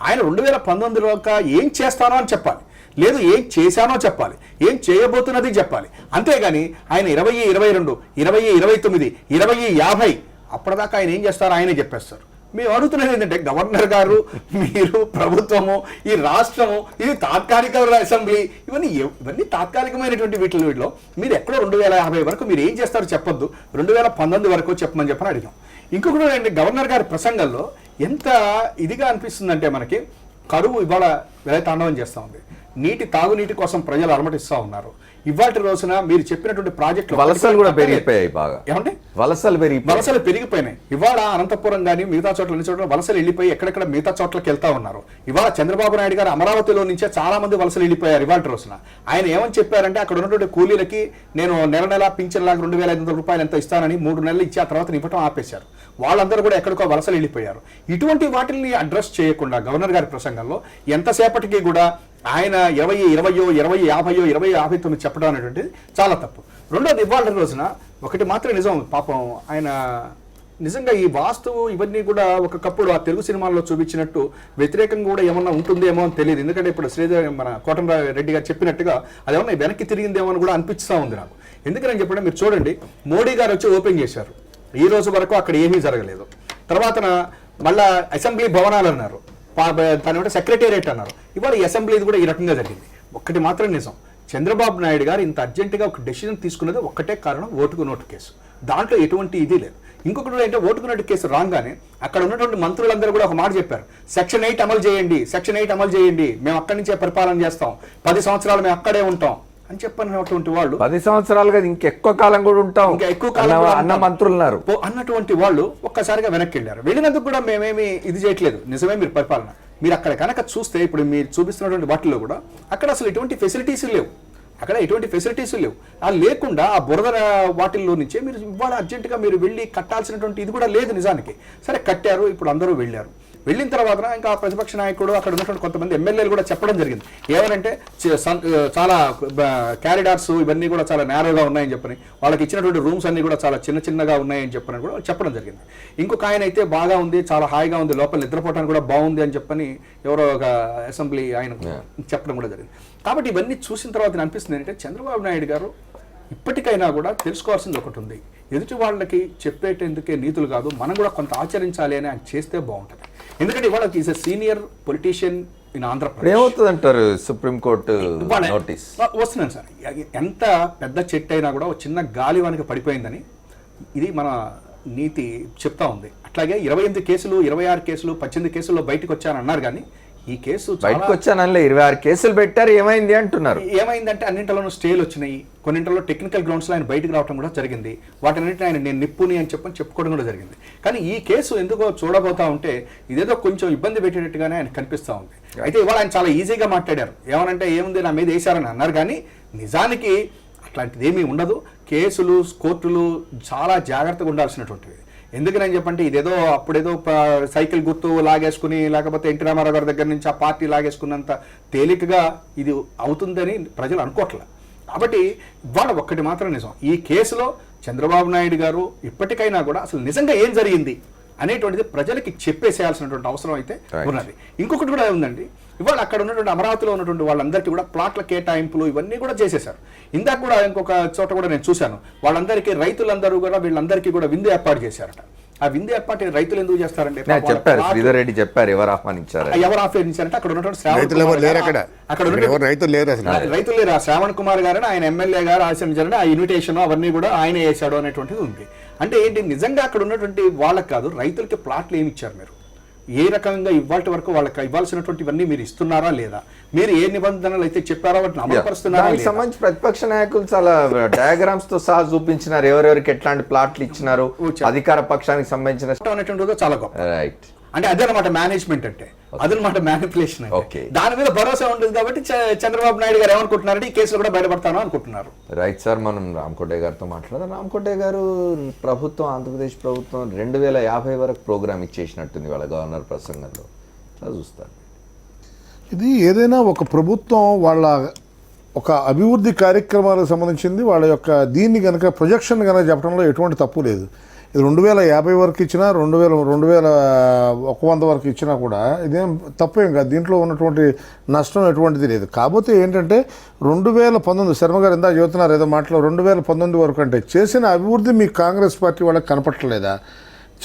ఆయన 2019 దాకా ఏం చేస్తానో అని చెప్పాలి, లేదు ఏం చేశానో చెప్పాలి, ఏం చేయబోతున్నది చెప్పాలి. అంతేగాని ఆయన 2022, 2029, 2050 అప్పటిదాకా ఆయన ఏం చేస్తారో ఆయనే చెప్పేస్తారు. మేము అడుగుతున్నది ఏంటంటే గవర్నర్ గారు, మీరు, ప్రభుత్వము, ఈ రాష్ట్రము, ఇది తాత్కాలిక అసెంబ్లీ, ఇవన్నీ తాత్కాలికమైనటువంటి వీటిలో మీరు ఎక్కడో 2050 వరకు మీరు ఏం చేస్తారో చెప్పొద్దు, 2019 వరకు చెప్పమని అడిగాం. ఇంకొకటి ఏంటంటే గవర్నర్ గారి ప్రసంగంలో ఎంత ఇదిగా అనిపిస్తుందంటే మనకి కరువు ఇవాళ తాండవం చేస్తూ ఉంది, తాగునీటి కోసం ప్రజలు అలమటిస్తూ ఉన్నారు. ఇవాటి రోజున మీరు చెప్పినటువంటి ప్రాజెక్టులు వలసలు కూడా పెరిగిపోయాయి బాగా. ఏమంటే వలసలు పెరిగిపోయినాయి. ఇవాళ అనంతపురం కానీ మిగతా చోట్ల అన్ని చోట్ల వలసలు వెళ్ళిపోయి ఎక్కడెక్కడ మిగతా చోట్లకి వెళ్తా ఉన్నారు. ఇవాళ చంద్రబాబు నాయుడు గారు అమరావతిలో నుంచే చాలా మంది వలసలు వెళ్ళిపోయారు. ఇవాటి రోజున ఆయన ఏమని చెప్పారంటే అక్కడ ఉన్నటువంటి కూలీలకి నేను నెల పింఛన్ లాగా 2,500 రూపాయలు ఎంత ఇస్తానని 3 నెలలు ఇచ్చి ఆ తర్వాత ఇవ్వటం ఆపేశారు. వాళ్ళందరూ కూడా ఎక్కడికో వలసలు వెళ్ళిపోయారు. ఇటువంటి వాటిని అడ్రస్ చేయకుండా గవర్నర్ గారి ప్రసంగంలో ఎంతసేపటికి కూడా ఆయన 20-50 చెప్పడం అనేటువంటిది చాలా తప్పు. రెండోది ఇవాళ రోజున ఒకటి మాత్రం నిజం, పాపం ఆయన నిజంగా ఈ వాస్తువు ఇవన్నీ కూడా ఒకప్పుడు ఆ తెలుగు సినిమాల్లో చూపించినట్టు వ్యతిరేకంగా కూడా ఏమన్నా ఉంటుందేమో అని తెలియదు. ఎందుకంటే ఇప్పుడు మన కోటంరెడ్డి గారు చెప్పినట్టుగా అదేమన్నా వెనక్కి తిరిగిందేమో అని కూడా అనిపిస్తూ ఉంది నాకు. ఎందుకని చెప్పండి, మీరు చూడండి, మోడీ గారు వచ్చి ఓపెన్ చేశారు, ఈ రోజు వరకు అక్కడ ఏమీ జరగలేదు. తర్వాత మళ్ళా అసెంబ్లీ భవనాలు అన్నారు, దాని సెక్రటేరియట్ అన్నారు. ఇవాళ ఈ అసెంబ్లీ కూడా ఈ రకంగా జరిగింది. ఒక్కటి మాత్రం నిజం, చంద్రబాబు నాయుడు గారు ఇంత అర్జెంటుగా ఒక డెసిజన్ తీసుకున్నది ఒక్కటే కారణం, ఓటుకు నోటు కేసు. దాంట్లో ఎటువంటి ఇది లేదు. ఇంకొకటి ఏంటంటే ఓటుకు నోటు కేసు రాగానే అక్కడ ఉన్నటువంటి మంత్రులందరూ కూడా ఒక మాట చెప్పారు, సెక్షన్ 8 అమలు చేయండి, సెక్షన్ 8 అమలు చేయండి, మేము అక్కడి నుంచే పరిపాలన చేస్తాం, 10 సంవత్సరాలు మేము అక్కడే ఉంటాం అని చెప్పినటువంటి వాళ్ళు 10 సంవత్సరాలుగా ఇంకెక్కువ కాలం కూడా ఉంటాం, ఇంకా ఎక్కువ కాలం అన్న మంత్రులున్నారు అన్నటువంటి వాళ్ళు ఒక్కసారిగా వెనక్కి వెళ్ళారు. వెళ్ళినందుకు కూడా మేమేమి ఇది చేయట్లేదు, నిజమే మీరు పరిపాలన. మీరు అక్కడ కనుక చూస్తే ఇప్పుడు మీరు చూపిస్తున్నటువంటి వాటిల్లో కూడా అక్కడ అసలు ఎటువంటి ఫెసిలిటీస్ లేవు, అది లేకుండా ఆ బురద వాటిల్లో నుంచే మీరు ఇవాళ అర్జెంటుగా మీరు వెళ్ళి కట్టాల్సినటువంటి ఇది కూడా లేదు నిజానికి. సరే కట్టారు, ఇప్పుడు అందరూ వెళ్ళారు. వెళ్ళిన తర్వాత ఇంకా ప్రతిపక్ష నాయకుడు అక్కడ ఉన్నటువంటి కొంతమంది ఎమ్మెల్యేలు కూడా చెప్పడం జరిగింది, ఏమనంటే చాలా క్యారిడార్స్ ఇవన్నీ కూడా చాలా నేరోగా ఉన్నాయని చెప్పని, వాళ్ళకి ఇచ్చినటువంటి రూమ్స్ అన్ని కూడా చాలా చిన్నగా ఉన్నాయని చెప్పని కూడా చెప్పడం జరిగింది. ఇంకొక ఆయన అయితే బాగా ఉంది, చాలా హాయిగా ఉంది, లోపల నిద్రపోవడానికి కూడా బాగుంది అని చెప్పని ఎవరో ఒక అసెంబ్లీ ఆయన చెప్పడం కూడా జరిగింది. కాబట్టి ఇవన్నీ చూసిన తర్వాత అనిపిస్తుంది ఏంటంటే చంద్రబాబు నాయుడు గారు ఇప్పటికైనా కూడా తెలుసుకోవాల్సింది ఒకటి ఉంది, ఎదుటి వాళ్ళకి చెప్పేటందుకే నీతులు కాదు, మనం కూడా కొంత ఆచరించాలి అని ఆయన చేస్తే బాగుంటుంది. ఎందుకంటే ఇవాళ is a senior politician in Andhra Pradesh. ఏమవుతుంది అంటారు, సుప్రీంకోర్టు నోటీస్ వస్తున్నాను సార్, ఎంత పెద్ద చెట్టు అయినా కూడా ఒక చిన్న గాలివానికి పడిపోయిందని ఇది మన నీతి చెప్తా ఉంది. అట్లాగే 28 కేసులు, 26 కేసులు, 18 కేసుల్లో బయటకు వచ్చారని అన్నారు, కానీ ఈ కేసు బయటకు వచ్చానని 26 కేసులు పెట్టారు, ఏమైంది అంటున్నారు. ఏమైందంటే అన్నింటిలోనూ స్టేలు వచ్చినాయి, కొన్నింటిలో టెక్నికల్ గ్రౌండ్స్లో ఆయన బయటకు రావడం కూడా జరిగింది. వాటన్నింటిని ఆయన నేను నిప్పుని అని చెప్పుకోవడం కూడా జరిగింది. కానీ ఈ కేసు ఎందుకో చూడబోతా ఉంటే ఇదేదో కొంచెం ఇబ్బంది పెట్టేటట్టుగానే ఆయన కనిపిస్తూ ఉంది. అయితే ఇవాళ ఆయన చాలా ఈజీగా మాట్లాడారు, ఏమనంటే ఏముంది నా మీద వేశారని అన్నారు, కానీ నిజానికి అట్లాంటిది ఏమీ ఉండదు. కేసులు, కోర్టులు చాలా జాగ్రత్తగా ఉండాల్సినటువంటివి. ఎందుకని చెప్పంటే ఇదేదో అప్పుడేదో సైకిల్ గుర్తు లాగేసుకుని, లేకపోతే ఎన్టీ రామారావు గారి దగ్గర నుంచి ఆ పార్టీ లాగేసుకున్నంత తేలికగా ఇది అవుతుందని ప్రజలు అనుకోవట్లేదు. కాబట్టి ఇవాళ ఒక్కటి మాత్రం నిజం, ఈ కేసులో చంద్రబాబు నాయుడు గారు ఇప్పటికైనా కూడా అసలు నిజంగా ఏం జరిగింది అనేటువంటిది ప్రజలకి చెప్పేసేయాల్సినటువంటి అవసరం అయితే ఉన్నది. ఇంకొకటి కూడా ఉందండి, ఇవాళ అక్కడ ఉన్నటువంటి అమరావతిలో ఉన్నటువంటి వాళ్ళందరికీ కూడా ప్లాట్ల కేటాయింపులు ఇవన్నీ కూడా చేసేశారు. ఇందాక కూడా ఇంకొక చోట కూడా నేను చూశాను, వాళ్ళందరికీ రైతులందరూ కూడా వీళ్ళందరికీ కూడా విందు ఏర్పాటు చేశారట. ఆ విందు ఏర్పాటు రైతులు ఎందుకు చేస్తారంటే చెప్పారు, శ్రీధర్ రెడ్డి చెప్పారు, ఎవరు ఆహ్వానించారంటే అక్కడ ఉన్నటువంటి రైతులు లేరు. శ్రావణ్ కుమార్ గారని ఆయన ఎమ్మెల్యే గారు ఆశించారని ఆ ఇన్విటేషన్ అవన్నీ కూడా ఆయన వేశాడు అనేటువంటిది ఉంది. అంటే ఏంటి, నిజంగా అక్కడ ఉన్నటువంటి వాళ్ళకి కాదు, రైతులకి ప్లాట్లు ఏమి ఇచ్చారు, మీరు ఏ రకంగా ఇవాళ వరకు వాళ్ళకి ఇవ్వాల్సినటువంటివన్నీ మీరు ఇస్తున్నారా లేదా, మీరు ఏ నిబంధనలు అయితే చెప్పారో వాటిని అమలుపరుస్తున్నారా. దానికి సంబంధించి ప్రతిపక్ష నాయకులు చాలా డయాగ్రామ్స్ తో సహా చూపించినారు, ఎవరెవరికి ఎట్లాంటి ప్లాట్లు ఇచ్చినారు, అధికార పక్షానికి సంబంధించిన చాలా గొప్ప. రైట్, అంటే అదనమాట మేనేజ్మెంట్ అంటే, అదనమాట మ్యానిపులేషన్. దాని మీద భరోసా ఉంటుంది కాబట్టి చంద్రబాబు నాయుడు గారు ఏమనుకుంటున్నారంటే ఈ కేసులో కూడా బయటపడతాను అనుకుంటున్నారు. రైట్ సార్, మనం రామకోటే గారితో మాట్లాడదాం. రామకోటే గారు, ప్రభుత్వం, ఆంధ్రప్రదేశ్ ప్రభుత్వం 2050 వరకు ప్రోగ్రామ్ ఇచ్చేసినట్టుంది వాళ్ళ గవర్నర్ ప్రసంగంలో, అట్లా చూస్తారు. ఇది ఏదైనా ఒక ప్రభుత్వం వాళ్ళ ఒక అభివృద్ధి కార్యక్రమాలకు సంబంధించింది, వాళ్ళ యొక్క దీన్ని కనుక ప్రొజెక్షన్ కనుక చెప్పడంలో ఎటువంటి తప్పు లేదు. ఇది 2050 వరకు ఇచ్చినా 2100 వరకు ఇచ్చినా కూడా ఇదేం తప్పేం కాదు, దీంట్లో ఉన్నటువంటి నష్టం ఎటువంటిది లేదు. కాకపోతే ఏంటంటే 2019 శర్మ గారు ఇందాక చెబుతున్నారు ఏదో మాటలో 2019 వరకు అంటే చేసిన అభివృద్ధి మీకు కాంగ్రెస్ పార్టీ వాళ్ళకి కనపట్టలేదా?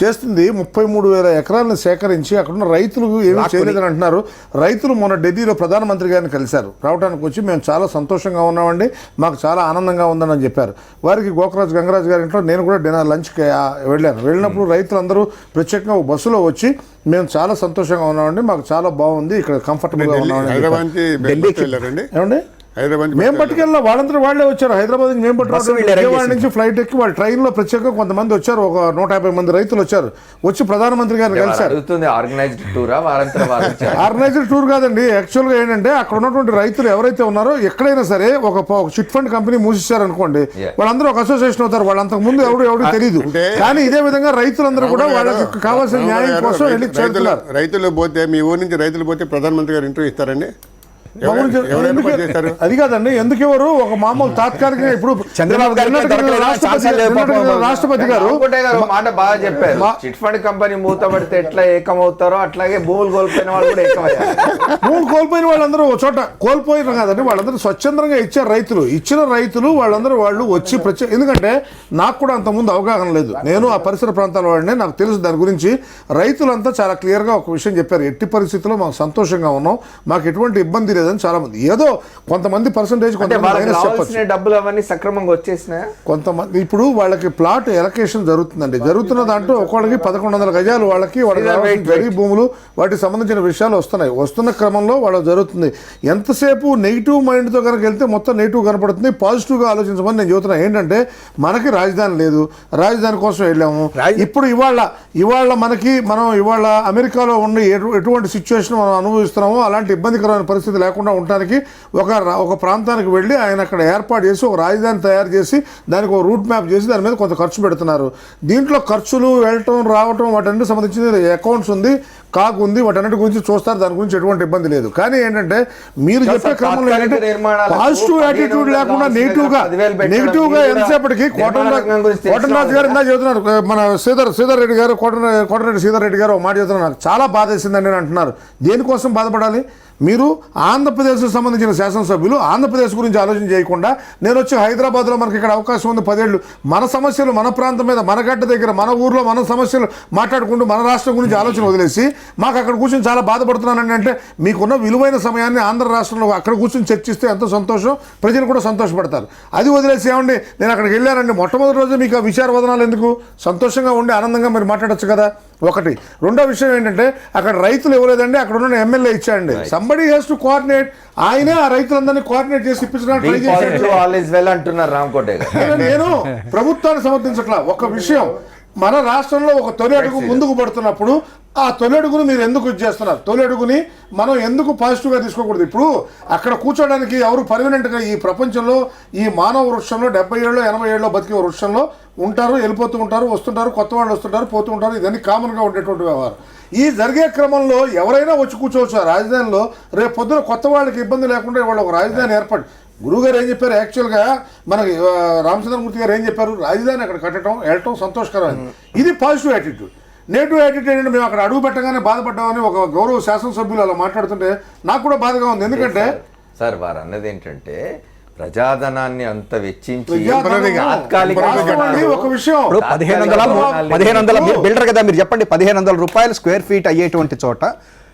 చేస్తుంది 33,000 ఎకరాలను సేకరించి అక్కడున్న రైతులు ఏమీ చేయలేదని అంటున్నారు. రైతులు మొన్న ఢిల్లీలో ప్రధానమంత్రి గారిని కలిశారు. రావడానికి వచ్చి మేము చాలా సంతోషంగా ఉన్నామండి, మాకు చాలా ఆనందంగా ఉందని చెప్పారు. వారికి గోకరాజు గంగరాజు గారి ఇంట్లో నేను కూడా డిన్నర్ లంచ్కి వెళ్ళాను. వెళ్ళినప్పుడు రైతులందరూ ప్రత్యేకంగా బస్సులో వచ్చి మేము చాలా సంతోషంగా ఉన్నామండి, మాకు చాలా బాగుంది, ఇక్కడ కంఫర్టబుల్గా ఉన్నామండి. హైదరాబాద్కి వెళ్ళారండి. ఏమండి హైదరాబాద్ మేము పట్టుకెళ్ళిన వాళ్ళందరూ వాళ్ళే వచ్చారు. హైదరాబాద్ నుంచి మేము పట్టుకున్నాం. విజయవాడ నుంచి ఫ్లైట్ ఎక్కి వాళ్ళు ట్రైన్లో ప్రత్యేకంగా కొంతమంది వచ్చారు. ఒక 150 మంది రైతులు వచ్చారు. వచ్చి ప్రధానమంత్రి గారిని కలిశారు. ఆర్గనైజ్డ్ టూరా ఆర్గనైజ్డ్ టూర్ కాదండి. యాక్చువల్గా ఏంటంటే అక్కడ ఉన్నటువంటి రైతులు ఎవరైతే ఉన్నారో ఎక్కడైనా సరే ఒక చిట్ ఫండ్ కంపెనీ మూసిచ్చారు అనుకోండి, వాళ్ళందరూ ఒక అసోసియేషన్ అవుతారు. వాళ్ళు అంతకు ముందు ఎవరు తెలియదు. కానీ ఇదే విధంగా రైతులందరూ కూడా వాళ్ళకి కావాల్సిన న్యాయం కోసం వెళ్ళి చేరుతున్నారు. రైతులు పోతే మీ ఊరి నుంచి రైతులు పోతే ప్రధానమంత్రి గారు ఇంటర్వ్యూ ఇస్తారండి? అది కాదండి, ఎందుకు ఎవరు ఒక మామూలు తాత్కాలికంగా ఇప్పుడు చంద్రబాబు గారు రాష్ట్రపతి గారు మాట బాగా చెప్పారు. చిట్ ఫండ్ కంపెనీ మూతపడితే ఎట్లా ఏకమవుతారో అట్లాగే భూములు కోల్పోయిన వాళ్ళు కూడా ఏకమయ్యారు. భూములు కోల్పోయిన వాళ్ళందరూ ఒక చోట కోల్పోయిన కాదండి, వాళ్ళందరూ స్వచ్ఛందంగా ఇచ్చారు. ఇచ్చిన రైతులు వాళ్ళందరూ వాళ్ళు వచ్చి ఎందుకంటే నాకు కూడా అంతకుముందు అవగాహన లేదు. నేను ఆ పరిసర ప్రాంతాల వాడినే, నాకు తెలుసు దాని గురించి. రైతులంతా చాలా క్లియర్గా ఒక విషయం చెప్పారు, ఎట్టి పరిస్థితుల్లో మాకు సంతోషంగా ఉన్నాం, మాకు ఎటువంటి ఇబ్బంది లేదని. చాలా మంది ఏదో కొంతమంది పర్సెంటేజ్ డబ్బులు అవన్నీ సక్రమంగా వచ్చేసినాయి. కొంతమంది ఇప్పుడు వాళ్ళకి ప్లాట్ ఎలకేషన్ జరుగుతుందండి. జరుగుతున్న దాంట్లో ఒక్కొక్కడికి 1100 గజాలు వాళ్ళకి గరీబ్ భూములు వాటికి సంబంధించిన విషయాలు వస్తున్నాయి. వస్తున్న క్రమంలో వాళ్ళకి జరుగుతుంది. ఎంతసేపు నెగిటివ్ మైండ్తో కనుక వెళ్తే మొత్తం నెగిటివ్ కనపడుతుంది. పాజిటివ్గా ఆలోచించమని నేను చెబుతున్నా. ఏంటంటే మనకి రాజధాని లేదు, రాజధాని కోసం వెళ్ళాము. ఇప్పుడు ఇవాళ మనం ఇవాళ అమెరికాలో ఉన్న ఎటువంటి సిచ్యువేషన్ మనం అనుభవిస్తున్నామో అలాంటి ఇబ్బందికరమైన పరిస్థితి లేకుండా ఉండడానికి ఒక ప్రాంతానికి వెళ్ళి ఆయన అక్కడ ఏర్పాటు చేసి ఒక రాజధాని తయారు చేసి దానికి ఒక రూట్ మ్యాప్ చేసి దాని మీద కొంత ఖర్చు పెడుతున్నారు. దీంట్లో ఖర్చులు వెళ్ళటం రావటం వాటన్నిటికి సంబంధించిన అకౌంట్స్ ఉంది, కాకు ఉంది, వాటన్నిటి గురించి చూస్తారు. దాని గురించి ఎటువంటి ఇబ్బంది లేదు. కానీ ఏంటంటే మీరు చెప్పే క్రమంలో ఏంటంటే పాజిటివ్ యాటిట్యూడ్ లేకుండా నెగిటివ్గా ఎంతసేపటికి కోటరాజు గారు ఇందా చెబుతున్నారు, మన శ్రీధర్ రెడ్డి గారు కోటరెడ్డి శ్రీధర్ రెడ్డి గారు ఒక మాట చెబుతున్నారు, నాకు చాలా బాధ వేసిందని నేను అంటున్నారు. దేనికోసం బాధపడాలి? మీరు ఆంధ్రప్రదేశ్కు సంబంధించిన శాసనసభ్యులు ఆంధ్రప్రదేశ్ గురించి ఆలోచన చేయకుండా నేను వచ్చి హైదరాబాద్లో మనకి ఇక్కడ అవకాశం ఉంది 10 ఏళ్ళు, మన సమస్యలు మన ప్రాంతం మీద మన గడ్డ దగ్గర మన ఊర్లో మన సమస్యలు మాట్లాడుకుంటూ మన రాష్ట్రం గురించి ఆలోచన వదిలేసి మాకు అక్కడ కూర్చొని చాలా బాధపడుతున్నానండి అంటే మీకున్న విలువైన సమయాన్ని ఆంధ్ర రాష్ట్రంలో అక్కడ కూర్చొని చర్చిస్తే ఎంతో సంతోషం, ప్రజలు కూడా సంతోషపడతారు. అది వదిలేసి ఏమండి నేను అక్కడికి వెళ్ళానండి, మొట్టమొదటి రోజు మీకు ఆ విచారవదనాలు ఎందుకు? సంతోషంగా ఉండి ఆనందంగా మీరు మాట్లాడచ్చు కదా. ఒకటి. రెండో విషయం ఏంటంటే అక్కడ రైతులు ఇవ్వలేదండి, అక్కడ ఉన్న ఎమ్మెల్యే ఇచ్చాడండి. Somebody has to coordinate. ఆయనే ఆ రైతులందరినీ కోఆర్డినేట్ చేసి ఇప్పించడానికి ట్రై చేశాడు. నేను ప్రభుత్వాన్ని సమర్థించట్లా. ఒక విషయం, మన రాష్ట్రంలో ఒక తొలి అడుగు ముందుకు పడుతున్నప్పుడు ఆ తొలి అడుగును మీరు ఎందుకు చేస్తున్నారు? తొలి అడుగుని మనం ఎందుకు పాజిటివ్గా తీసుకోకూడదు? ఇప్పుడు అక్కడ కూర్చోడానికి ఎవరు పర్మనెంట్గా ఈ ప్రపంచంలో ఈ మానవ వృక్షంలో 70 ఏళ్ళు 80 ఏళ్ళు బతికే వృక్షంలో ఉంటారు, వెళ్ళిపోతూ ఉంటారు, వస్తుంటారు, కొత్త వాళ్ళు వస్తుంటారు, పోతూ ఉంటారు. ఇదన్నీ కామన్గా ఉండేటువంటి వ్యవహారం. ఈ జరిగే క్రమంలో ఎవరైనా వచ్చి కూర్చోవచ్చు ఆ రాజధానిలో. రేపు పొద్దున కొత్త వాళ్ళకి ఇబ్బంది లేకుండా వాళ్ళు ఒక రాజధాని ఏర్పాటు. గురువుగారు ఏం చెప్పారు? యాక్చువల్గా మనకి రామచంద్రమూర్తి గారు ఏం చెప్పారు? రాజధాని అక్కడ కట్టడం వెళ్ళటం సంతోషకరం. ఇది పాజిటివ్ యాటిట్యూడ్. నెగిటివ్ యాటిట్యూడ్ ఏంటంటే మేము అక్కడ అడుగు పెట్టగానే బాధపడ్డామని ఒక గౌరవ శాసనసభ్యులు అలా మాట్లాడుతుంటే నాకు కూడా బాధగా ఉంది. ఎందుకంటే సార్ వారు అన్నది ఏంటంటే ప్రజాధనాన్ని అంత వెచ్చించి ఒక విషయం 1500 బిల్డర్ కదా మీరు చెప్పండి, 1500 రూపాయలు స్క్వేర్ ఫీట్ అయ్యేటువంటి చోట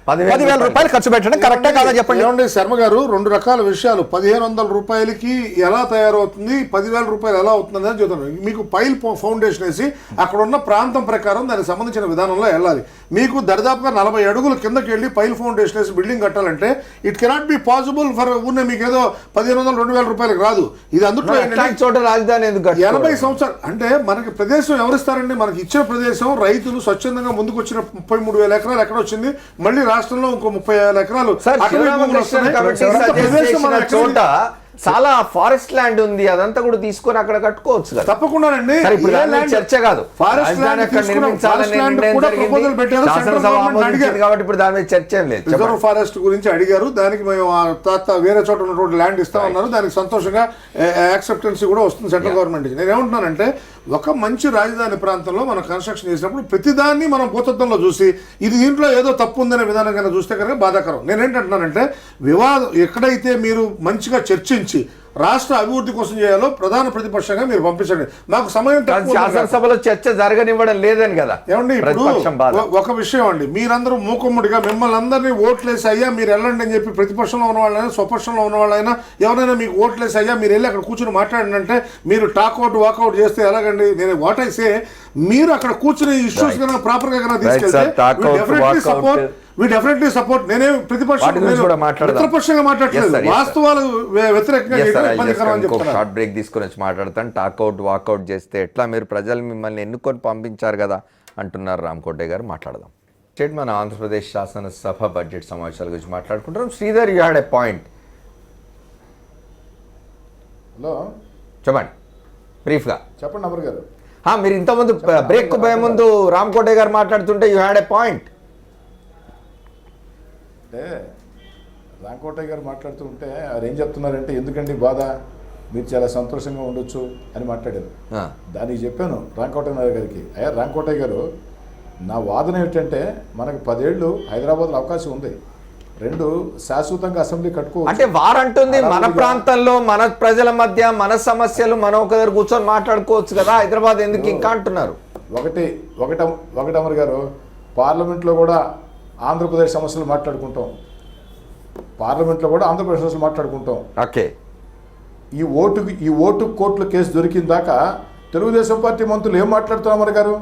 10,000 రూపాయలు ఖర్చు పెట్టడం కరెక్టా కాదా చెప్పండి. ఏమండి శర్మ గారు, 2 రకాల విషయాలు. 1500 రూపాయలకి ఎలా తయారవుతుంది, 10,000 రూపాయలు ఎలా అవుతుంది అని చెప్తున్నాను. మీకు పైల్ ఫౌండేషన్ వేసి అక్కడ ఉన్న ప్రాంతం ప్రకారం దానికి సంబంధించిన విధానంలో వెళ్ళాలి. మీకు దరిదాపుగా 40 అడుగుల కిందకి వెళ్ళి పైల్ ఫౌండేషన్ వేసి బిల్డింగ్ కట్టాలంటే it cannot be possible for ఊరినే మీకు ఏదో 1500 2,000 రూపాయలకు రాదు. ఇది అందులో చోట రాజధాని 80 సంవత్సరాలు అంటే మనకి ప్రదేశం ఎవరిస్తారండి? మనకి ఇచ్చిన ప్రదేశం రైతులు స్వచ్ఛందంగా ముందుకు వచ్చిన 33,000 ఎకరాలు ఎక్కడ వచ్చింది? మళ్ళీ రాష్ట్రంలో ఇంకో 30,000 ఎకరాలు చోట చాలా ఫారెస్ట్ ల్యాండ్ ఉంది, అదంతా కూడా తీసుకొని అక్కడ కట్టుకోవచ్చు కదా. తప్పకుండానండి. చర్చ కాదు, ఫారెస్ట్ ల్యాండ్ కాబట్టి ఇప్పుడు దాని మీద చర్చ ఏం లేదు. రిజర్వ్ ఫారెస్ట్ గురించి అడిగారు, దానికి మేము వేరే చోట ఉన్నటువంటి ల్యాండ్ ఇస్తామన్నారు. దానికి సంతోషంగా యాక్సెప్టెన్సీ కూడా వస్తుంది సెంట్రల్ గవర్నమెంట్ నుంచి. నేను ఏమంటున్నానంటే ఒక మంచి రాజధాని ప్రాంతంలో మనం కన్స్ట్రక్షన్ చేసినప్పుడు ప్రతిదాన్ని మనం భూతత్వంలో చూసి ఇది దీంట్లో ఏదో తప్పు ఉందనే విధానం కనుక చూస్తే కనుక బాధాకరం. నేనేంటంటున్నానంటే వివాదం ఎక్కడైతే మీరు మంచిగా చర్చించి రాష్ట్ర అభివృద్ధి కోసం చేయాలో ప్రధాన ప్రతిపక్షంగా మీరు పంపించండి. మాకు సమయం తక్కువ ఉంది కదా. శాసనసభలో చర్చ జరగనివ్వడం లేదని కదా ఏమండి ఇప్పుడు ప్రతిపక్షం బాధ. ఒక విషయం అండి, మీరందరూ మూకుమ్మడిగా మిమ్మల్ని అందరినీ ఓట్లేసి అయ్యా మీరు వెళ్ళండి అని చెప్పి ప్రతిపక్షంలో ఉన్న వాళ్ళైనా స్వపక్షంలో ఉన్న వాళ్ళైనా ఎవరైనా మీకు ఓట్లేసి అయ్యా మీరు వెళ్ళి అక్కడ కూర్చుని మాట్లాడండి అంటే మీరు టాక్అవుట్ వాకౌట్ చేస్తే ఎలాగండి? నేను వాట్ ఐ సే, మీరు అక్కడ కూర్చుని ఇష్యూస్ కన్నా ప్రాపర్ గా కన్నా తీసుకెళ్తే we definitely support. నేనే మిత్రపక్షంగా మాట్లాడలేదు, వాస్తవాలు వ్యతిరేకంగా ఇబ్బందికరం అని చెప్తాను. షార్ట్ బ్రేక్ తీసుకొని వచ్చి మాట్లాడతాను. టాక్అవుట్ వాకౌట్ చేస్తే ఎట్లా? మీరు ప్రజలు మిమ్మల్ని ఎన్నుకొని పంపించారు కదా అంటున్నారు రామకోటే గారు. మాట్లాడదాం. స్టేట్ మన ఆంధ్రప్రదేశ్ శాసనసభ బడ్జెట్ సమావేశాల గురించి మాట్లాడుకుంటాం. Sridhar, you had a point. Hello చెప్పండి బ్రీఫ్గా. చెప్పండి అమర్ గారు. మీరు ఇంతకుముందు బ్రేక్ పోయే ముందు రామకోటే గారు మాట్లాడుతుంటే యూ హ్యాడ్ ఎ పాయింట్. అంటే రామకోటయ్య గారు మాట్లాడుతూ ఉంటే వారు ఏం చెప్తున్నారంటే, ఎందుకండి బాధ, మీరు చాలా సంతోషంగా ఉండొచ్చు అని మాట్లాడారు. దానికి చెప్పాను రామకోటయ్య గారికి, అయ్యా రామకోటయ్య గారు, నా వాదన ఏమిటంటే మనకు 10 ఏళ్ళు హైదరాబాద్లో అవకాశం ఉంది, 2 శాశ్వతంగా అసెంబ్లీ కట్టుకోవచ్చు. అంటే వారంటుంది మన ప్రాంతంలో మన ప్రజల మధ్య మన సమస్యలు మనం ఒక దగ్గర కూర్చొని మాట్లాడుకోవచ్చు కదా, హైదరాబాద్ ఎందుకు ఇంకా అంటున్నారు. ఒకటి అమర్ గారు, పార్లమెంట్లో కూడా ఆంధ్రప్రదేశ్ సమస్యలు మాట్లాడుకుంటాం, ఓకే. ఈ ఓటు కోర్టుల కేసు దొరికిన దాకా తెలుగుదేశం పార్టీ మంత్రులు ఏం మాట్లాడుతున్నారు అమర్ గారు?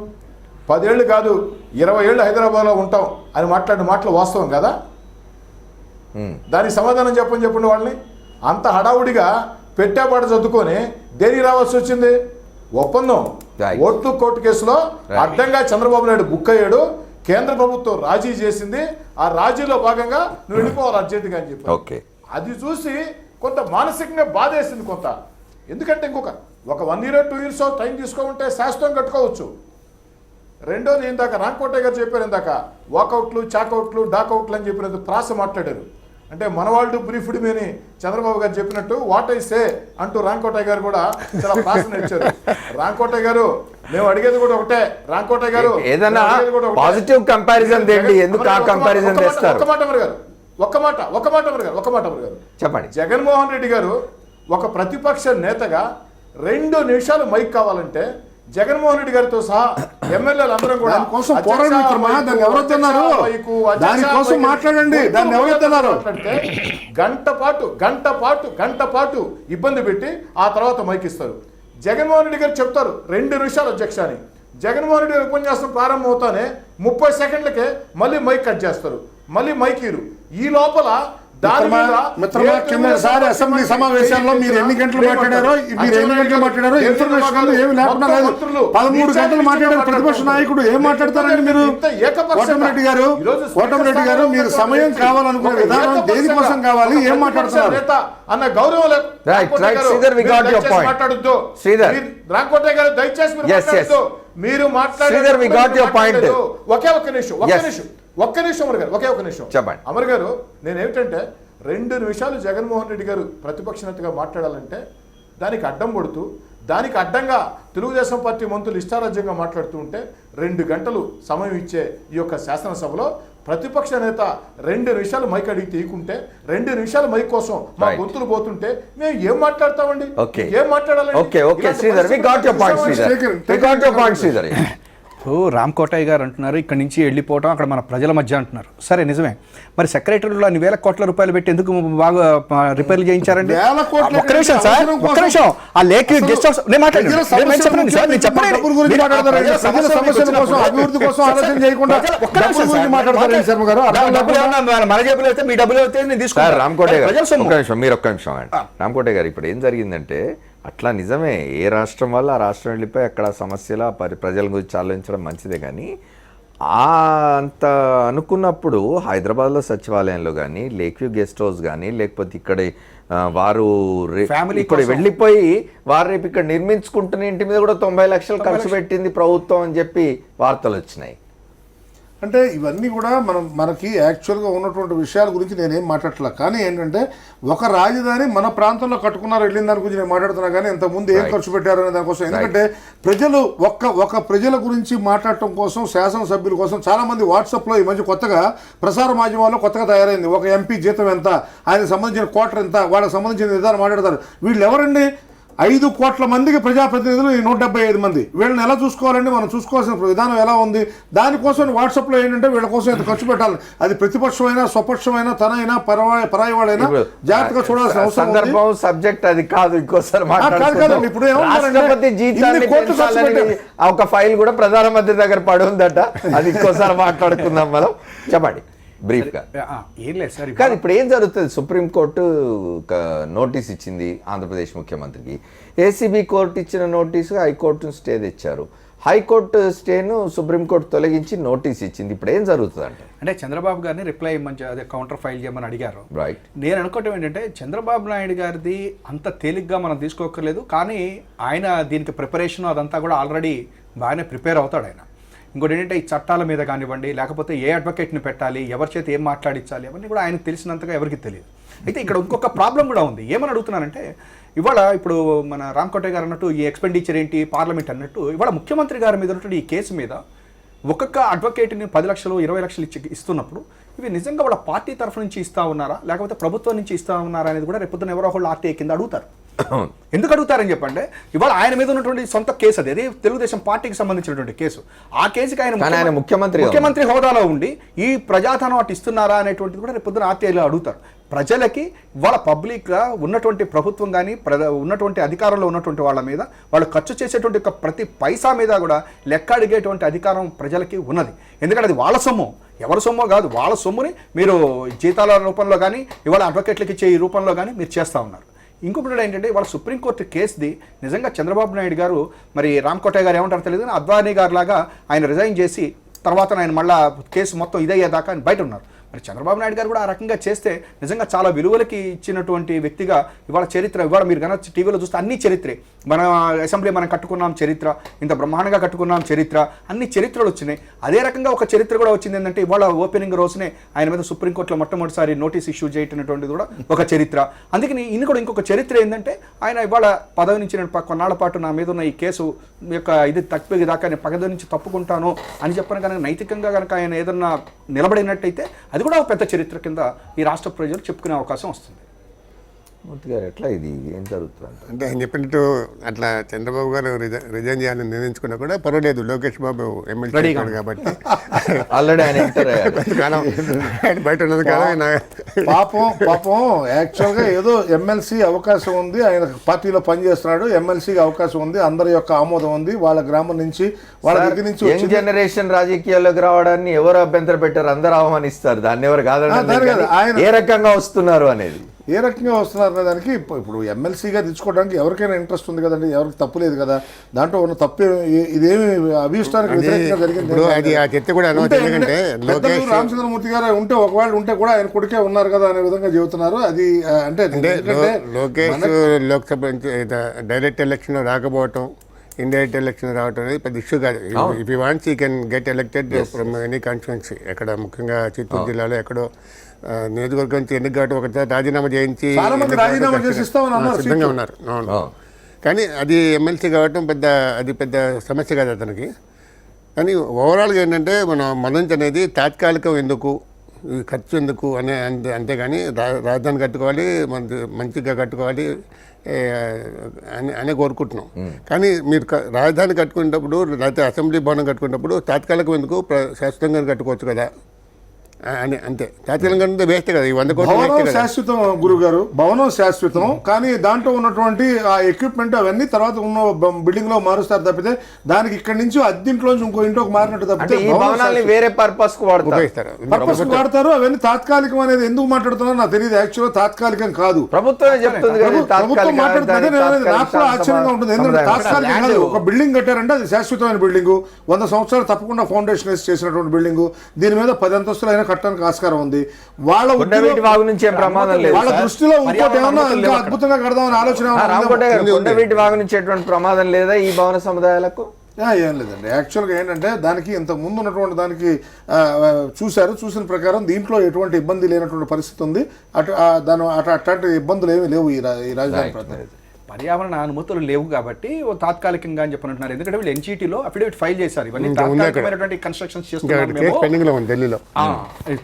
10 ఏళ్ళు కాదు 20 ఏళ్ళు హైదరాబాద్లో ఉంటాం అని మాట్లాడిన మాటలు వాస్తవం కదా? దానికి సమాధానం చెప్పండి వాళ్ళని. అంత హడావుడిగా పెట్టాపాట చదువుకొని దేనికి రావాల్సి వచ్చింది? ఒప్పందం ఓట్లు కోర్టు కేసులో అడ్డంగా చంద్రబాబు నాయుడు బుక్ అయ్యాడు, కేంద్ర ప్రభుత్వం రాజీ చేసింది, ఆ రాజీలో భాగంగా నువ్వు వెళ్ళిపోవాలి అర్జెంటుగా అని చెప్పి. అది చూసి కొంత మానసికంగా బాధేసింది కొంత. ఎందుకంటే ఒక 1 year 2 years టైం తీసుకోమంటే శాశ్వతం కట్టుకోవచ్చు. రెండోది, ఇందాక రామకోటయ్య గారు చెప్పారు, ఇందాక వాకౌట్లు చాకౌట్లు డాకౌట్లు అని చెప్పినది ప్రాస మాట్లాడారు. అంటే మనవాళ్ళు బ్రీఫ్డ్ మీని చంద్రబాబు గారు చెప్పినట్టు వాట్ ఐ సే అంటూ రామకోటయ్య గారు కూడా చాలా ప్రాసన ఇచ్చారు. రామకోటయ్య గారు, మేము అడిగేది కూడా ఒకటే. రామకోటయ్య గారు, ఏదైనా పాజిటివ్ కంపారిజన్ ఏంటి? ఎందుకు ఆ కంపారిజన్ చేస్తారు? ఒక్క మాట అమర్ గారు చెప్పండి. జగన్మోహన్ రెడ్డి గారు ఒక ప్రతిపక్ష నేతగా 2 నిమిషాలు మైక్ కావాలంటే జగన్మోహన్ రెడ్డి గారితో సహా ఎమ్మెల్యేలు అందరం కూడా దానికోసం మాట్లాడండి, దాన్ని ఎవరైతున్నారు గంట పాటు ఇబ్బంది పెట్టి ఆ తర్వాత మైక్ ఇస్తారు. జగన్మోహన్ రెడ్డి గారు చెప్తారు 2 నిమిషాలు అధ్యక్ష అని. జగన్మోహన్ రెడ్డి గారి ఉపన్యాసం ప్రారంభం అవుతానే 30 సెకండ్లకే మళ్ళీ మైక్ కట్ చేస్తారు, మళ్ళీ మైక్ ఇరు. ఈ లోపల కిందసారి అసెంబ్లీ సమావేశాల్లో మీరు ఎన్ని గంటలు మాట్లాడారో ఇన్ఫర్మేషన్ ఏమి లేకుండా లేదు. 13 గంటలు మాట్లాడారు ప్రతిపక్ష నాయకుడు. ఏం మాట్లాడతారండి మీరు? కోటమిరెడ్డి గారు, మీరు సమయం కావాలనుకునే విధానం దేనికోసం కావాలి, ఏం మాట్లాడుతున్నారు అన్న గౌరవం లేదు. రామకోటయ్య గారు దయచేసి మీరు మాట్లాడారు. ఒక్క నిమిషం చెప్పండి అమర్ గారు. నేనేమిటంటే 2 నిమిషాలు జగన్మోహన్ రెడ్డి గారు ప్రతిపక్ష నేతగా మాట్లాడాలంటే దానికి అడ్డం పడుతూ, దానికి అడ్డంగా తెలుగుదేశం పార్టీ మంత్రులు ఇష్టారాజ్యంగా మాట్లాడుతూ ఉంటే 2 గంటలు సమయం ఇచ్చే ఈ యొక్క శాసనసభలో ప్రతిపక్ష నేత 2 నిమిషాలు మైక్ అడిగి తీయకుంటే, 2 నిమిషాలు మైక్ కోసం మా గొంతులు పోతుంటే మేము ఏం మాట్లాడతామండి? ఏం మాట్లాడాలి? రామకోటయ్య గారు అంటున్నారు ఇక్కడి నుంచి వెళ్ళిపోవటం అక్కడ మన ప్రజల మధ్య అంటున్నారు. సరే నిజమే, మరి సెక్రటరీలో అన్ని వేల కోట్ల రూపాయలు పెట్టి ఎందుకు బాగా రిపేర్లు చేయించారండి? ఒక్క నిమిషం సార్, ఒక్క నిమిషం. ఆ లేక్ గెస్ట్ హౌస్ రామకోటయ్య గారు, ఇప్పుడు ఏం జరిగిందంటే అట్లా నిజమే, ఏ రాష్ట్రం వల్ల ఆ రాష్ట్రం వెళ్ళిపోయి అక్కడ సమస్యలు ప్రజల గురించి ఆలోచించడం మంచిదే. కానీ అంత అనుకున్నప్పుడు హైదరాబాద్లో సచివాలయంలో కానీ, లేక్ వ్యూ గెస్ట్ హౌస్ కానీ, లేకపోతే ఇక్కడ వారు ఇక్కడ వెళ్ళిపోయి వారు రేపు ఇక్కడ నిర్మించుకుంటున్న ఇంటి మీద కూడా 90 లక్షలు ఖర్చు పెట్టింది ప్రభుత్వం అని చెప్పి వార్తలు వచ్చినాయి. అంటే ఇవన్నీ కూడా మనకి యాక్చువల్గా ఉన్నటువంటి విషయాల గురించి నేనేం మాట్లాడట్లా. కానీ ఏంటంటే ఒక రాజధాని మన ప్రాంతంలో కట్టుకున్నారు వెళ్ళిన దాని గురించి నేను మాట్లాడుతున్నా, కానీ ఇంతకుముందు ఏం ఖర్చు పెట్టారు అనే దానికోసం. ఎందుకంటే ప్రజలు ఒక ప్రజల గురించి మాట్లాడటం కోసం, శాసనసభ్యుల కోసం చాలామంది వాట్సాప్లో ఈ మధ్య కొత్తగా ప్రసార మాధ్యమాల్లో కొత్తగా తయారైంది. ఒక ఎంపీ జీతం ఎంత, ఆయనకు సంబంధించిన క్వార్టర్ ఎంత, వాళ్ళకి సంబంధించిన విధానం మాట్లాడతారు. వీళ్ళు ఎవరండి? 5 కోట్ల మందికి ప్రజాప్రతినిధులు, ఈ 175 మంది. వీళ్ళని ఎలా చూసుకోవాలండి? మనం చూసుకోవాల్సిన విధానం ఎలా ఉంది? దానికోసం వాట్సాప్లో ఏంటంటే వీళ్ళ కోసం ఎంత ఖర్చు పెట్టాలి, అది ప్రతిపక్షమైనా స్వపక్షమైనా తనైనా పరాయి వాళ్ళైనా జాగ్రత్తగా చూడాల్సిన అవసరం సందర్భం సబ్జెక్ట్ అది కాదు. ఇంకోసారి కాదు. ఇప్పుడు రాష్ట్రపతి జీతాన్ని ఒక ఫైల్ కూడా ప్రధానమంత్రి దగ్గర పడి ఉందట, అది ఇంకోసారి మాట్లాడుకుందాం మనం. చెప్పండి బ్రీఫ్గా. ఏం లేదు సార్, కానీ ఇప్పుడు ఏం జరుగుతుంది? సుప్రీంకోర్టు నోటీస్ ఇచ్చింది ఆంధ్రప్రదేశ్ ముఖ్యమంత్రికి. ఏసీబీ కోర్టు ఇచ్చిన నోటీసు హైకోర్టును స్టే తెచ్చారు. హైకోర్టు స్టేను సుప్రీంకోర్టు తొలగించి నోటీస్ ఇచ్చింది. ఇప్పుడు ఏం జరుగుతుంది అంటే చంద్రబాబు గారిని రిప్లై ఇవ్వమని, అదే కౌంటర్ ఫైల్ చేయమని అడిగారు. రైట్. నేను అనుకోవటం ఏంటంటే చంద్రబాబు నాయుడు గారిది అంత తేలిగ్గా మనం తీసుకోకర్లేదు, కానీ ఆయన దీనికి ప్రిపరేషన్ అదంతా కూడా ఆల్రెడీ బాగానే ప్రిపేర్ అవుతాడు ఆయన. ఇంకోటి ఏంటంటే ఈ చట్టాల మీద కానివ్వండి, లేకపోతే ఏ అడ్వకేట్ని పెట్టాలి, ఎవరి చేత ఏం మాట్లాడించాలి, అవన్నీ కూడా ఆయనకు తెలిసినంతగా ఎవరికి తెలియదు. అయితే ఇక్కడ ఇంకొక ప్రాబ్లం కూడా ఉంది. ఏమని అడుగుతున్నానంటే, ఇవాళ ఇప్పుడు మన రామకోటయ్య గారు అన్నట్టు ఈ ఎక్స్పెండిచర్ ఏంటి, పార్లమెంట్ అన్నట్టు ఇవాళ ముఖ్యమంత్రి గారి మీద ఉన్నటువంటి ఈ కేసు మీద ఒక్కొక్క అడ్వకేట్ని 10 లక్షలు 20 లక్షలు ఇస్తున్నప్పుడు ఇవి నిజంగా వాళ్ళ పార్టీ తరఫు నుంచి ఇస్తా ఉన్నారా, లేకపోతే ప్రభుత్వం నుంచి ఇస్తా ఉన్నారా అనేది కూడా రేపొద్దున ఎవరో ఒకళ్ళు ఆర్టీఐ కింద అడుగుతారు. ఎందుకు అడుగుతారని చెప్పంటే, ఇవాళ ఆయన మీద ఉన్నటువంటి సొంత కేసు అది తెలుగుదేశం పార్టీకి సంబంధించినటువంటి కేసు. ఆ కేసుకి ఆయన ముఖ్యమంత్రి హోదాలో ఉండి ఈ ప్రజాధనం అటు ఇస్తున్నారా అనేటువంటిది కూడా రేపు పొద్దున ఆర్టీఐలో అడుగుతారు. ప్రజలకి వాళ్ళ పబ్లిక్గా ఉన్నటువంటి ప్రభుత్వం కానీ ఉన్నటువంటి అధికారంలో ఉన్నటువంటి వాళ్ళ మీద వాళ్ళు ఖర్చు చేసేటువంటి ప్రతి పైసా మీద కూడా లెక్క అడిగేటువంటి అధికారం ప్రజలకి ఉన్నది. ఎందుకంటే అది వాళ్ళ సొమ్ము, ఎవరి సొమ్మో కాదు. వాళ్ళ సొమ్ముని మీరు జీతాల రూపంలో కానీ ఇవాళ అడ్వకేట్లకి ఇచ్చే ఈ రూపంలో కానీ మీరు చేస్తూ ఉన్నారు. ఇంకొకటి ఏంటంటే వాళ్ళ సుప్రీంకోర్టు కేసుది నిజంగా చంద్రబాబు నాయుడు గారు, మరి రామకోటయ్య గారు ఏమంటారో తెలియదు, అద్వానీ గారు లాగా ఆయన రిజైన్ చేసి తర్వాత ఆయన మళ్ళీ కేసు మొత్తం ఇదయ్యేదాకా ఆయన బయట ఉన్నారు. మరి చంద్రబాబు నాయుడు గారు కూడా ఆ రకంగా చేస్తే నిజంగా చాలా విలువలకి ఇచ్చినటువంటి వ్యక్తిగా ఇవాళ చరిత్ర, ఇవాళ మీరు కనుక టీవీలో చూస్తే అన్ని చరిత్రే. మన అసెంబ్లీ మనం కట్టుకున్నాం చరిత్ర, ఇంత బ్రహ్మాండంగా కట్టుకున్నాం చరిత్ర, అన్ని చరిత్రలు వచ్చినాయి. అదే రకంగా ఒక చరిత్ర కూడా వచ్చింది ఏంటంటే ఇవాళ ఓపెనింగ్ రోజునే ఆయన మీద సుప్రీంకోర్టులో మొట్టమొదటిసారి నోటీస్ ఇష్యూ చేయటటువంటిది కూడా ఒక చరిత్ర. అందుకని ఇన్ని కూడా ఇంకొక చరిత్ర ఏంటంటే ఆయన ఇవాళ పదవి నుంచి నేను కొన్నాళ్ల పాటు నా మీద ఉన్న ఈ కేసు యొక్క ఇది తప్పిపోయి దాకా నేను పదవి నుంచి తప్పుకుంటాను అని చెప్పని కనుక నైతికంగా కనుక ఆయన ఏదన్నా నిలబడినట్టయితే అది కూడా ఒక పెద్ద చరిత్ర కింద ఈ రాష్ట్ర ప్రజలు చెప్పుకునే అవకాశం వస్తుంది. మూర్తి గారు ఎట్లా ఇది ఏం జరుగుతుంది అంటే ఆయన చెప్పినట్టు అట్లా చంద్రబాబు గారు రిజైన్ చేయాలని నిర్ణయించుకున్నా కూడా పర్వాలేదు, లోకేష్ బాబు ఎమ్మెల్యే కాబట్టి ఆల్రెడీ ఆయన ఎంటర్ అయ్యారు. బయట ఉన్నది కదా ఆయన. పాపం యాక్చువల్గా ఏదో ఎమ్మెల్సీ అవకాశం ఉంది, ఆయన పార్టీలో పనిచేస్తున్నాడు, ఎమ్మెల్సీకి అవకాశం ఉంది, అందరి యొక్క ఆమోదం ఉంది, వాళ్ళ గ్రామం నుంచి వాళ్ళ దగ్గర నుంచి యంగ్ జనరేషన్ రాజకీయాల్లోకి రావడాన్ని ఎవరు అభ్యంతరం పెట్టారు? అందరూ ఆహ్వానిస్తారు, దాన్ని ఎవరు కాదండి. ఏ రకంగా వస్తున్నారు అనేది, ఏ రకంగా వస్తున్నారు అనే దానికి ఇప్పుడు ఎమ్మెల్సీగా తెచ్చుకోవడానికి ఎవరికైనా ఇంట్రెస్ట్ ఉంది కదండి, ఎవరికి తప్పు లేదు కదా. దాంట్లో ఉన్న తప్పు ఇదేమి అభిష్టానికి వ్యతిరేకంగా జరిగింది. రామచంద్రమూర్తి గారు ఉంటే ఒకవేళ ఉంటే కూడా ఆయన కొడుకే ఉన్నారు కదా అనే విధంగా చెబుతున్నారు. అది అంటే లోకేష్ లోక్సభ డైరెక్ట్ ఎలక్షన్ రాకపోవటం, ఇండైరెక్ట్ ఎలక్షన్ రావటం అనేది పెద్ద ఇష్యూ కాదు. If you wants you can get elected from any constituency. ఎక్కడ ముఖ్యంగా చిత్తూరు జిల్లాలో ఎక్కడో నియోజకవర్గం నుంచి ఎన్నికటి ఒకసారి రాజీనామా చేయించి సిద్ధంగా ఉన్నారు. కానీ అది ఎమ్మెల్సీ కావటం పెద్ద సమస్య కాదు అతనికి. కానీ ఓవరాల్గా ఏంటంటే మన నుంచి అనేది తాత్కాలికం ఎందుకు, ఖర్చు ఎందుకు అంతేగాని రాజధాని కట్టుకోవాలి, మంచిగా కట్టుకోవాలి అని కోరుకుంటున్నాం. కానీ మీరు రాజధాని కట్టుకునేటప్పుడు లేకపోతే అసెంబ్లీ భవనం కట్టుకునేటప్పుడు తాత్కాలికం ఎందుకు, శాశ్వతంగా కట్టుకోవచ్చు కదా అని. అంతే, తాత్కాలికంగా వేస్ట్ కదా. ఈ 100 కోట్లు శాశ్వతం గురుగారు, భవనం శాశ్వతం. కానీ దాంట్లో ఉన్నటువంటి ఆ ఎక్విప్మెంట్ అవన్నీ తర్వాత ఉన్న బిల్డింగ్ లో మారుస్తారు తప్పితే దానికి ఇక్కడ నుంచి అద్దెంట్లోంచి ఇంకో ఇంట్లోకి మారినట్టు తప్పితే వేరే పర్పస్ కు వాడతారు. అవన్నీ తాత్కాలికం అనేది ఎందుకు మాట్లాడుతున్నారు నాకు తెలియదు. యాక్చువల్గా తాత్కాలికం కాదు, ప్రభుత్వం చెప్తుంది. ప్రభుత్వం మాట్లాడుతుంది, నాకు కూడా ఆశ్చర్యంగా ఉంటుంది. ఎందుకంటే తాత్కాలికం కాదు. ఒక బిల్డింగ్ కట్టారంటే అది శాశ్వతమైన బిల్డింగ్, 100 సంవత్సరాలు తప్పకుండా ఫౌండేషన్ వేసి చేసినటువంటి బిల్డింగ్, దీని మీద 10 అంతస్తులు అయినా కట్టడానికి ఆస్కారం ఉంది. వాళ్ళ దృష్టిలో ఇంకోటి ఏమన్నా ఇంకా అద్భుతంగా కడదామని ఆలోచన. కొండవీటి వాగు నుంచి ఎటువంటి ప్రమాదం లేదా ఈ భవన సముదాయాలకు? ఏం లేదండి. యాక్చువల్గా ఏంటంటే దానికి ఇంతకు ముందు ఉన్నటువంటి దానికి చూసిన ప్రకారం దీంట్లో ఎటువంటి ఇబ్బంది లేనటువంటి పరిస్థితి ఉంది. అట్లాంటి ఇబ్బందులు ఏమీ లేవు ఈ రాజధాని ప్రాంతం. పర్యావరణ అనుమతులు లేవు కాబట్టి తాత్కాలికంగా అని చెప్పనుంటున్నారు. ఎందుకంటే వీళ్ళు ఎన్జీటీలో అఫిడవిట్ ఫైల్ చేశారు. ఇవన్నీ తాత్కాలికమైనటువంటి కన్స్ట్రక్షన్స్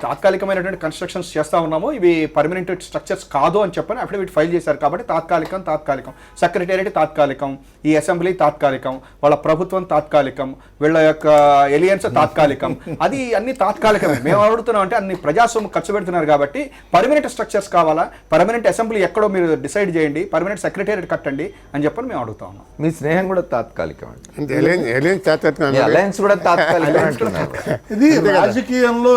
తాత్కాలికమైనటువంటి కన్స్ట్రక్షన్స్ చేస్తా ఉన్నాము, ఇవి పర్మనెంట్ స్ట్రక్చర్స్ కాదు అని చెప్పని అఫిడవిట్ ఫైల్ చేశారు. కాబట్టి తాత్కాలికం సెక్రటేరియట్ తాత్కాలికం, ఈ అసెంబ్లీ తాత్కాలికం, వాళ్ళ ప్రభుత్వం తాత్కాలికం, వీళ్ళ యొక్క ఎలియన్స్ తాత్కాలికం, అది అన్ని తాత్కాలికమే. మేము అడుగుతున్నాం అంటే అన్ని ప్రజాస్వామ్యం ఖర్చు పెడుతున్నారు కాబట్టి పర్మనెంట్ స్ట్రక్చర్స్ కావాలా, పర్మనెంట్ అసెంబ్లీ ఎక్కడో మీరు డిసైడ్ చేయండి, పర్మనెంట్ సెక్రటేరియట్ కట్టండి అని చెప్పని మేము అడుగుతా ఉన్నాం. మీ స్నేహం కూడా తాత్కాలికం అంటే అలయన్స్ కూడా తాత్కాలికం. ఇది రాజకీయంలో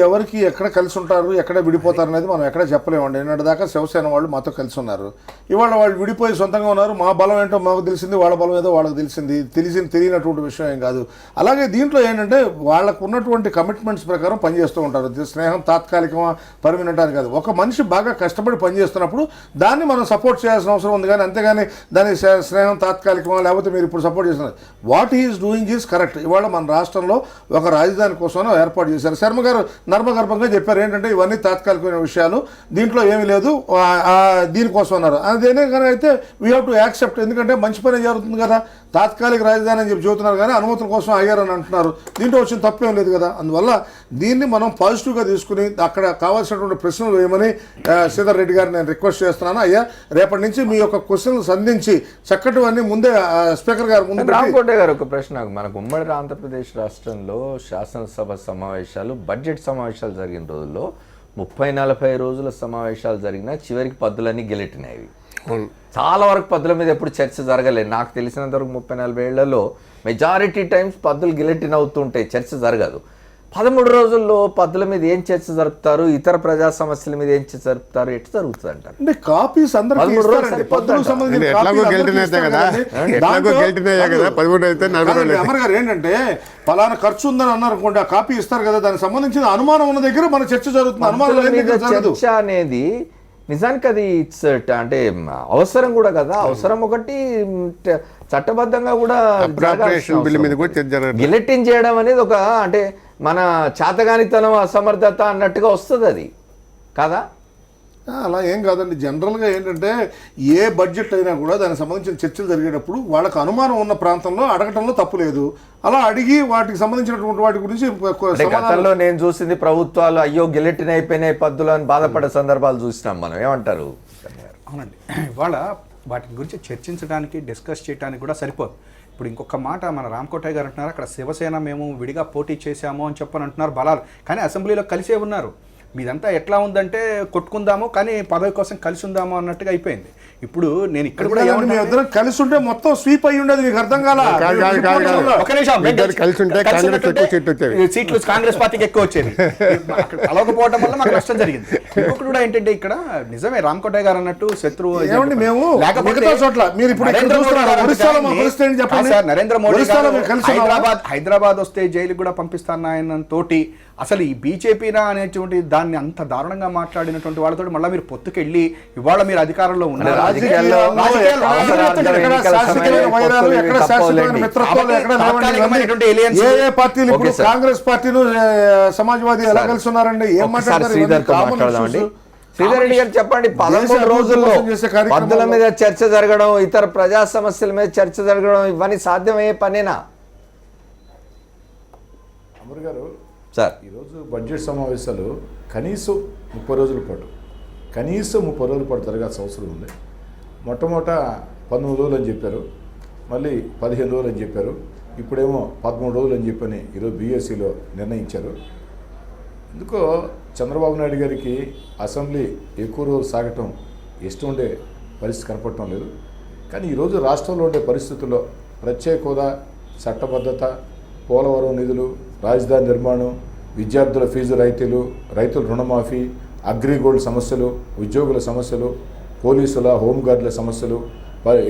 ఎవరికి ఎక్కడ కలిసి ఉంటారు, ఎక్కడ విడిపోతారు అనేది మనం ఎక్కడ చెప్పలేమండి. నిన్నటి దాకా శివసేన వాళ్ళు మాతో కలిసి ఉన్నారు, ఇవాళ వాళ్ళు విడిపోయి సొంతంగా ఉన్నారు. మా బలం ఏంటో మాకు తెలిసింది, వాళ్ళ బలం ఏదో వాళ్ళకి తెలియనటువంటి విషయం ఏం కాదు. అలాగే దీంట్లో ఏంటంటే వాళ్ళకు ఉన్నటువంటి కమిట్మెంట్స్ ప్రకారం పనిచేస్తూ ఉంటారు. స్నేహం తాత్కాలికమా పర్మనెంట్ అని కాదు. ఒక మనిషి బాగా కష్టపడి పనిచేస్తున్నప్పుడు దాన్ని మనం సపోర్ట్ చేయాల్సిన అవసరం ఉంది, కానీ అంతేగాని దాని స్నేహం తాత్కాలికమా లేకపోతే మీరు ఇప్పుడు సపోర్ట్ చేస్తున్నారు. What he is doing is correct. ఇవాళ మన రాష్ట్రంలో ఒక రాజధాని కోసం ఏర్పాటు చేశారు. శర్మ గారు నర్మగర్భంగా చెప్పారు ఏంటంటే ఇవన్నీ తాత్కాలికమైన విషయాలు, దీంట్లో ఏమీ లేదు, దీనికోసం అన్నారు. అదేనే కానీ అయితే వీ హ్యావ్ టు యాక్సెప్ట్. ఎందుకంటే మంచి పని జరుగుతుంది కదా, తాత్కాలిక రాజధాని అని చెప్పి చెబుతున్నారు కానీ అనుమతుల కోసం అయ్యారని అంటున్నారు. దీంట్లో వచ్చిన తప్పేం లేదు కదా. అందువల్ల దీన్ని మనం పాజిటివ్గా తీసుకుని అక్కడ కావాల్సినటువంటి ప్రశ్నలు వేయమని శ్రీధర్ రెడ్డి గారిని నేను రిక్వెస్ట్ చేస్తున్నాను. అయ్యా రేపటి నుంచి మీ యొక్క క్వశ్చన్లు సంధించి చక్కటివన్నీ ముందే స్పీకర్ గారు ముందు. రామకోట గారు ఒక ప్రశ్న, మనకు ఉమ్మడి ఆంధ్రప్రదేశ్ రాష్ట్రంలో శాసనసభ సమావేశాలు, బడ్జెట్ సమావేశాలు జరిగిన రోజుల్లో 30-40 రోజుల సమావేశాలు జరిగినా చివరికి పద్దులన్నీ గెలెట్టినాయి. చాలా వరకు పద్దుల మీద ఎప్పుడు చర్చ జరగలేదు. నాకు తెలిసినంత వరకు 30-40 ఏళ్లలో మెజారిటీ టైమ్స్ పద్దులు గిలెటిన్ అవుతుంటాయి, చర్చ జరగదు. 13 రోజుల్లో పద్దుల మీద ఏం చర్చ జరుపుతారు, ఇతర ప్రజా సమస్యల మీద ఏం చర్చ జరుపుతారు, ఎట్లా జరుగుతుంది అంటారు? అంటే కాపీస్ ఏంటంటే పలానా ఖర్చు ఉందని అన్నారు అనుకోండి, ఆ కాపీ ఇస్తారు కదా, దానికి సంబంధించిన అనుమానం ఉన్న దగ్గర మన చర్చ జరుగుతుంది. అనుమానం చర్చ అనేది నిజానికి అది ఇట్స్ అంటే అవసరం కూడా కదా. అవసరం ఒకటి, చట్టబద్ధంగా కూడా గిలెటిన్ చేయడం అనేది ఒక అంటే మన చేతగానితనం, అసమర్థత అన్నట్టుగా వస్తుంది అది కదా. అలా ఏం కాదండి. జనరల్గా ఏంటంటే ఏ బడ్జెట్ అయినా కూడా దానికి సంబంధించిన చర్చలు జరిగేటప్పుడు వాళ్ళకు అనుమానం ఉన్న ప్రాంతంలో అడగటంలో తప్పు లేదు. అలా అడిగి వాటికి సంబంధించినటువంటి వాటి గురించి గతంలో నేను చూసింది ప్రభుత్వాలు అయ్యో గిలెటిన్ అయిపోయినాయి పద్దులు అని బాధపడే సందర్భాలు చూసినాం మనం. ఏమంటారు? అవునండి, ఇవాళ వాటి గురించి చర్చించడానికి, డిస్కస్ చేయడానికి కూడా సరిపోదు. ఇప్పుడు ఇంకొక మాట మన రామకోటయ్య గారు అంటున్నారు, అక్కడ శివసేన మేము విడిగా పోటీ చేశాము అని చెప్పని అంటున్నారు బలాలు, కానీ అసెంబ్లీలో కలిసే ఉన్నారు. మీదంతా ఎట్లా ఉందంటే కొట్టుకుందాము కానీ పదవి కోసం కలిసి ఉందాము అన్నట్టుగా అయిపోయింది. ఇప్పుడు నేను ఇక్కడ కూడా కలిసి ఉంటే మొత్తం స్వీప్ అయ్యి ఉండేది, మీకు అర్థం కాల. సీట్లు కాంగ్రెస్ పార్టీకి ఎక్కువ వచ్చేది, కలవకపోవడం వల్ల మాకు నష్టం జరిగింది. ఇంకొకటి కూడా ఏంటంటే ఇక్కడ నిజమే రామకోటయ్య గారు అన్నట్టు శత్రువు మేము నరేంద్ర మోడీ హైదరాబాద్ వస్తే జైలుకి కూడా పంపిస్తాను ఆయన తోటి అసలు ఈ బీజేపీనా అనేటువంటి దాన్ని అంత దారుణంగా మాట్లాడినటువంటి వాళ్ళతో మళ్ళీ మీరు పొత్తుకెళ్ళి ఇవాళ మీరు అధికారంలో ఉన్నారు. కాంగ్రెస్ పార్టీలు సమాజ్వాదీ ఎలా కలిసి ఉన్నారండి? ఏం మాట్లాడారు? శ్రీధర్ రెడ్డి గారు చెప్పండి. 13 రోజుల్లో పద్దుల మీద చర్చ జరగడం, ఇతర ప్రజా సమస్యల మీద చర్చ జరగడం, ఇవన్నీ సాధ్యమయ్యే పనేనా? అమర్ గారు సార్, ఈరోజు బడ్జెట్ సమావేశాలు కనీసం 30 రోజుల పాటు జరగాల్సిన అవసరం ఉంది. మొట్టమొదట 19 రోజులు అని చెప్పారు, మళ్ళీ 15 రోజులు అని చెప్పారు, ఇప్పుడేమో 13 రోజులు అని చెప్పని ఈరోజు బీఎస్సీలో నిర్ణయించారు. ఎందుకో చంద్రబాబు నాయుడు గారికి అసెంబ్లీ ఎక్కువ రోజులు సాగటం ఇష్టం ఉండే పరిస్థితి కనపడటం లేదు. కానీ ఈరోజు రాష్ట్రంలో ఉండే పరిస్థితుల్లో ప్రత్యేక హోదా, చట్టబద్ధత, పోలవరం నిధులు, రాజధాని నిర్మాణం, విద్యార్థుల ఫీజు రాయితీలు, రైతుల రుణమాఫీ, అగ్రిగోల్డ్ సమస్యలు, ఉద్యోగుల సమస్యలు, పోలీసుల, హోంగార్డుల సమస్యలు,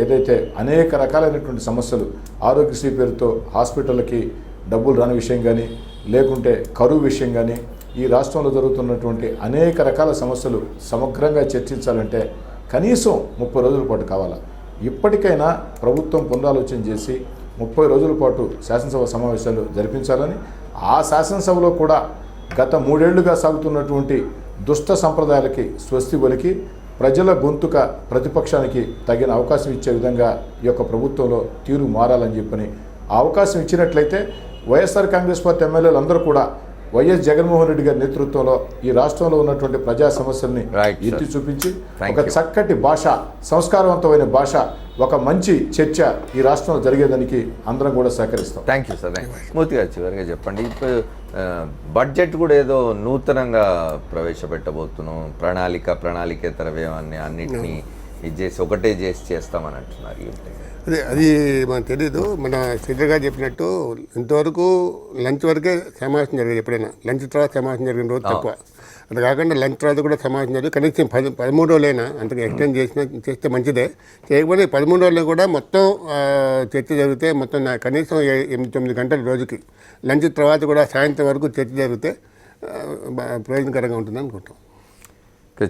ఏదైతే అనేక రకాలైనటువంటి సమస్యలు, ఆరోగ్యశ్రీ పేరుతో హాస్పిటళ్ళకి డబ్బులు రాని విషయం కానీ, లేకుంటే కరువు విషయం కానీ, ఈ రాష్ట్రంలో జరుగుతున్నటువంటి అనేక రకాల సమస్యలు సమగ్రంగా చర్చించాలంటే కనీసం 30 రోజుల పాటు కావాలా. ఇప్పటికైనా ప్రభుత్వం పునరాలోచన చేసి 30 రోజుల పాటు శాసనసభ సమావేశాలు జరిపించాలని, ఆ శాసనసభలో కూడా గత 3 ఏళ్లుగా సాగుతున్నటువంటి దుష్ట సంప్రదాయాలకి స్వస్తి పలికి ప్రజల గొంతుక ప్రతిపక్షానికి తగిన అవకాశం ఇచ్చే విధంగా ఈ యొక్క ప్రభుత్వంలో తీరు మారాలని చెప్పని ఆ అవకాశం ఇచ్చినట్లయితే వైఎస్ఆర్ కాంగ్రెస్ పార్టీ ఎమ్మెల్యేలు అందరూ కూడా వైఎస్ జగన్మోహన్ రెడ్డి గారి నేతృత్వంలో ఈ రాష్ట్రంలో ఉన్నటువంటి ప్రజా సమస్యల్ని ఎత్తి చూపించి ఒక చక్కటి భాష, సంస్కారవంతమైన భాష, ఒక మంచి చర్చ ఈ రాష్ట్రంలో జరిగేదానికి అందరం కూడా సహకరిస్తాం. Thank you sir. మూర్తిగా చివరిగా చెప్పండి, ఇప్పుడు బడ్జెట్ కూడా ఏదో నూతనంగా ప్రవేశపెట్టబోతున్నాం, ప్రణాళికేతర వ్యయాన్ని అన్నింటినీ ఇది చేసి ఒకటే చేస్తామని అంటున్నారు. అది మనకు తెలీదు. మన శ్రీధర్ గారు చెప్పినట్టు ఇంతవరకు లంచ్ వరకే సమావేశం జరిగేది. ఎప్పుడైనా లంచ్ తర్వాత సమావేశం జరిగిన రోజు తక్కువ. అది కాకుండా లంచ్ తర్వాత కూడా సమావేశం జరిగింది. కనీసం 13 రోజులైనా అంతగా ఎక్స్టెండ్ చేస్తే మంచిదే. చేయకపోతే 13 రోజులు కూడా మొత్తం చర్చ జరిగితే మొత్తం కనీసం 8-9 గంటల రోజుకి లంచ్ తర్వాత కూడా సాయంత్రం వరకు చర్చ జరిగితే ప్రయోజనకరంగా ఉంటుంది అనుకుంటాం.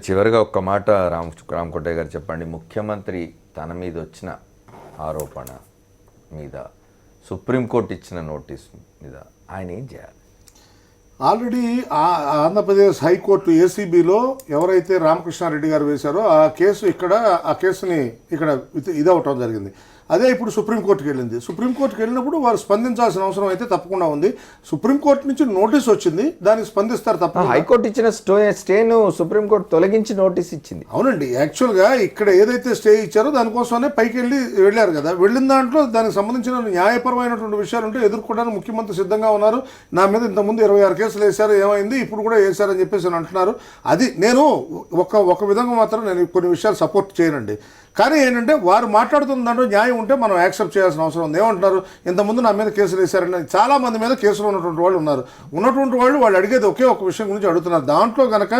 చివరిగా ఒక్క మాట రామకోటయ్య గారు చెప్పండి, ముఖ్యమంత్రి తన మీద వచ్చిన ఆరోపణ మీద సుప్రీంకోర్టు ఇచ్చిన నోటీస్ మీద ఆయన ఏం చేయాలి? ఆల్రెడీ ఆంధ్రప్రదేశ్ హైకోర్టు ఏసీబీలో ఎవరైతే రామకృష్ణారెడ్డి గారు వేశారో ఆ కేసుని ఇక్కడ ఇదవటం జరిగింది. అదే ఇప్పుడు సుప్రీంకోర్టుకి వెళ్ళింది. సుప్రీంకోర్టుకి వెళ్ళినప్పుడు వారు స్పందించాల్సిన అవసరం అయితే తప్పకుండా ఉంది. సుప్రీంకోర్టు నుంచి నోటీస్ వచ్చింది, దానికి స్పందిస్తారు తప్ప. హైకోర్టు ఇచ్చిన స్టేను సుప్రీంకోర్టు తొలగించి నోటీస్ ఇచ్చింది. అవునండి, యాక్చువల్గా ఇక్కడ ఏదైతే స్టే ఇచ్చారో దానికోసమే పైకి వెళ్ళారు కదా. వెళ్ళిన దాంట్లో దానికి సంబంధించిన న్యాయపరమైనటువంటి విషయాలు ఉంటే ఎదుర్కోవడానికి ముఖ్యమంత్రి సిద్ధంగా ఉన్నారు. నా మీద ఇంతకుముందు 26 కేసులు వేశారు, ఏమైంది ఇప్పుడు కూడా వేశారని చెప్పేసి అంటున్నారు. అది నేను ఒక విధంగా మాత్రం నేను కొన్ని విషయాలు సపోర్ట్ చేయనండి. కానీ ఏంటంటే వారు మాట్లాడుతున్న దాంట్లో న్యాయం ఉంటే మనం యాక్సెప్ట్ చేయాల్సిన అవసరం ఉంది. ఏమంటున్నారు, ఇంతకుముందు నా మీద కేసులు వేశారని. చాలా మంది మీద కేసులు ఉన్నటువంటి వాళ్ళు ఉన్నారు. వాళ్ళు అడిగేది ఒకే ఒక విషయం గురించి అడుగుతున్నారు. దాంట్లో కనుక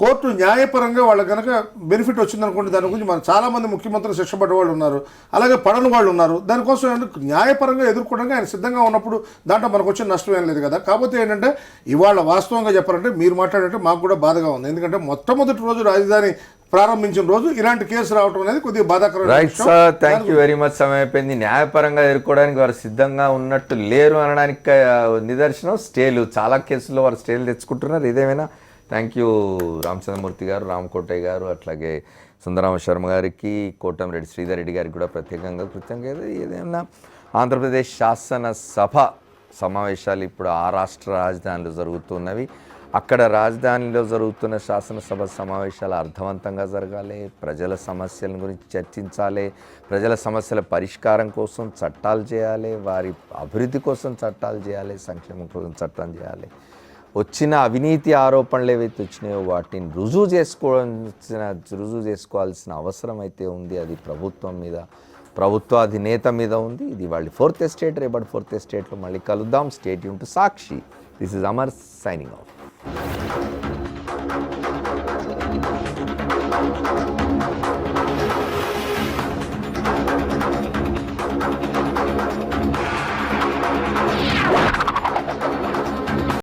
కోర్టు న్యాయపరంగా వాళ్ళకి కనుక బెనిఫిట్ వచ్చిందనుకోండి, దాని గురించి మనం చాలామంది ముఖ్యమంత్రులు శిక్ష పడ్డ వాళ్ళు ఉన్నారు, అలాగే పడని వాళ్ళు ఉన్నారు. దానికోసం న్యాయపరంగా ఎదుర్కోవడానికి ఆయన సిద్ధంగా ఉన్నప్పుడు దాంట్లో మనకు వచ్చిన నష్టం ఏం లేదు కదా. కాకపోతే ఏంటంటే ఇవాళ వాస్తవంగా చెప్పాలంటే మీరు మాట్లాడంటే మాకు కూడా బాధగా ఉంది. ఎందుకంటే మొట్టమొదటి రోజు రాజధాని ప్రారంభించిన రోజు ఇలాంటి కేసు రావడం అనేది కొద్దిగా బాధాకరం. Right sir, thank you very much. సమయం అయిపోయింది. న్యాయపరంగా ఎదుర్కోవడానికి వారు సిద్ధంగా ఉన్నట్టు లేరు అనడానికి నిదర్శనం స్టేలు. చాలా కేసుల్లో వారు స్టేలు తెచ్చుకుంటున్నారు. ఇదేమైనా థ్యాంక్ యూ రామచంద్రమూర్తి గారు, రామకోటయ్య గారు, అట్లాగే సుందరామ శర్మ గారికి, కోటంరెడ్డి శ్రీధర్ రెడ్డి గారికి కూడా ప్రత్యేకంగా ఏదైనా ఆంధ్రప్రదేశ్ శాసనసభ సమావేశాలు ఇప్పుడు ఆ రాష్ట్ర రాజధానిలో జరుగుతున్నవి. అక్కడ రాజధానిలో జరుగుతున్న శాసనసభ సమావేశాలు అర్థవంతంగా జరగాలి, ప్రజల సమస్యల గురించి చర్చించాలి, ప్రజల సమస్యల పరిష్కారం కోసం చట్టాలు చేయాలి, వారి అభివృద్ధి కోసం చట్టాలు చేయాలి, సంక్షేమం కోసం చట్టం చేయాలి. వచ్చిన అవినీతి ఆరోపణలు ఏవైతే వచ్చినాయో వాటిని రుజువు చేసుకోవాల్సిన అవసరం అయితే ఉంది. అది ప్రభుత్వం మీద, ప్రభుత్వ అధినేత మీద ఉంది. ఇది వాళ్ళ 4th ఎస్టేట్. రేపటి 4th ఎస్టేట్లో మళ్ళీ కలుద్దాం. Stay tune to Sakshi. This is Amar signing off.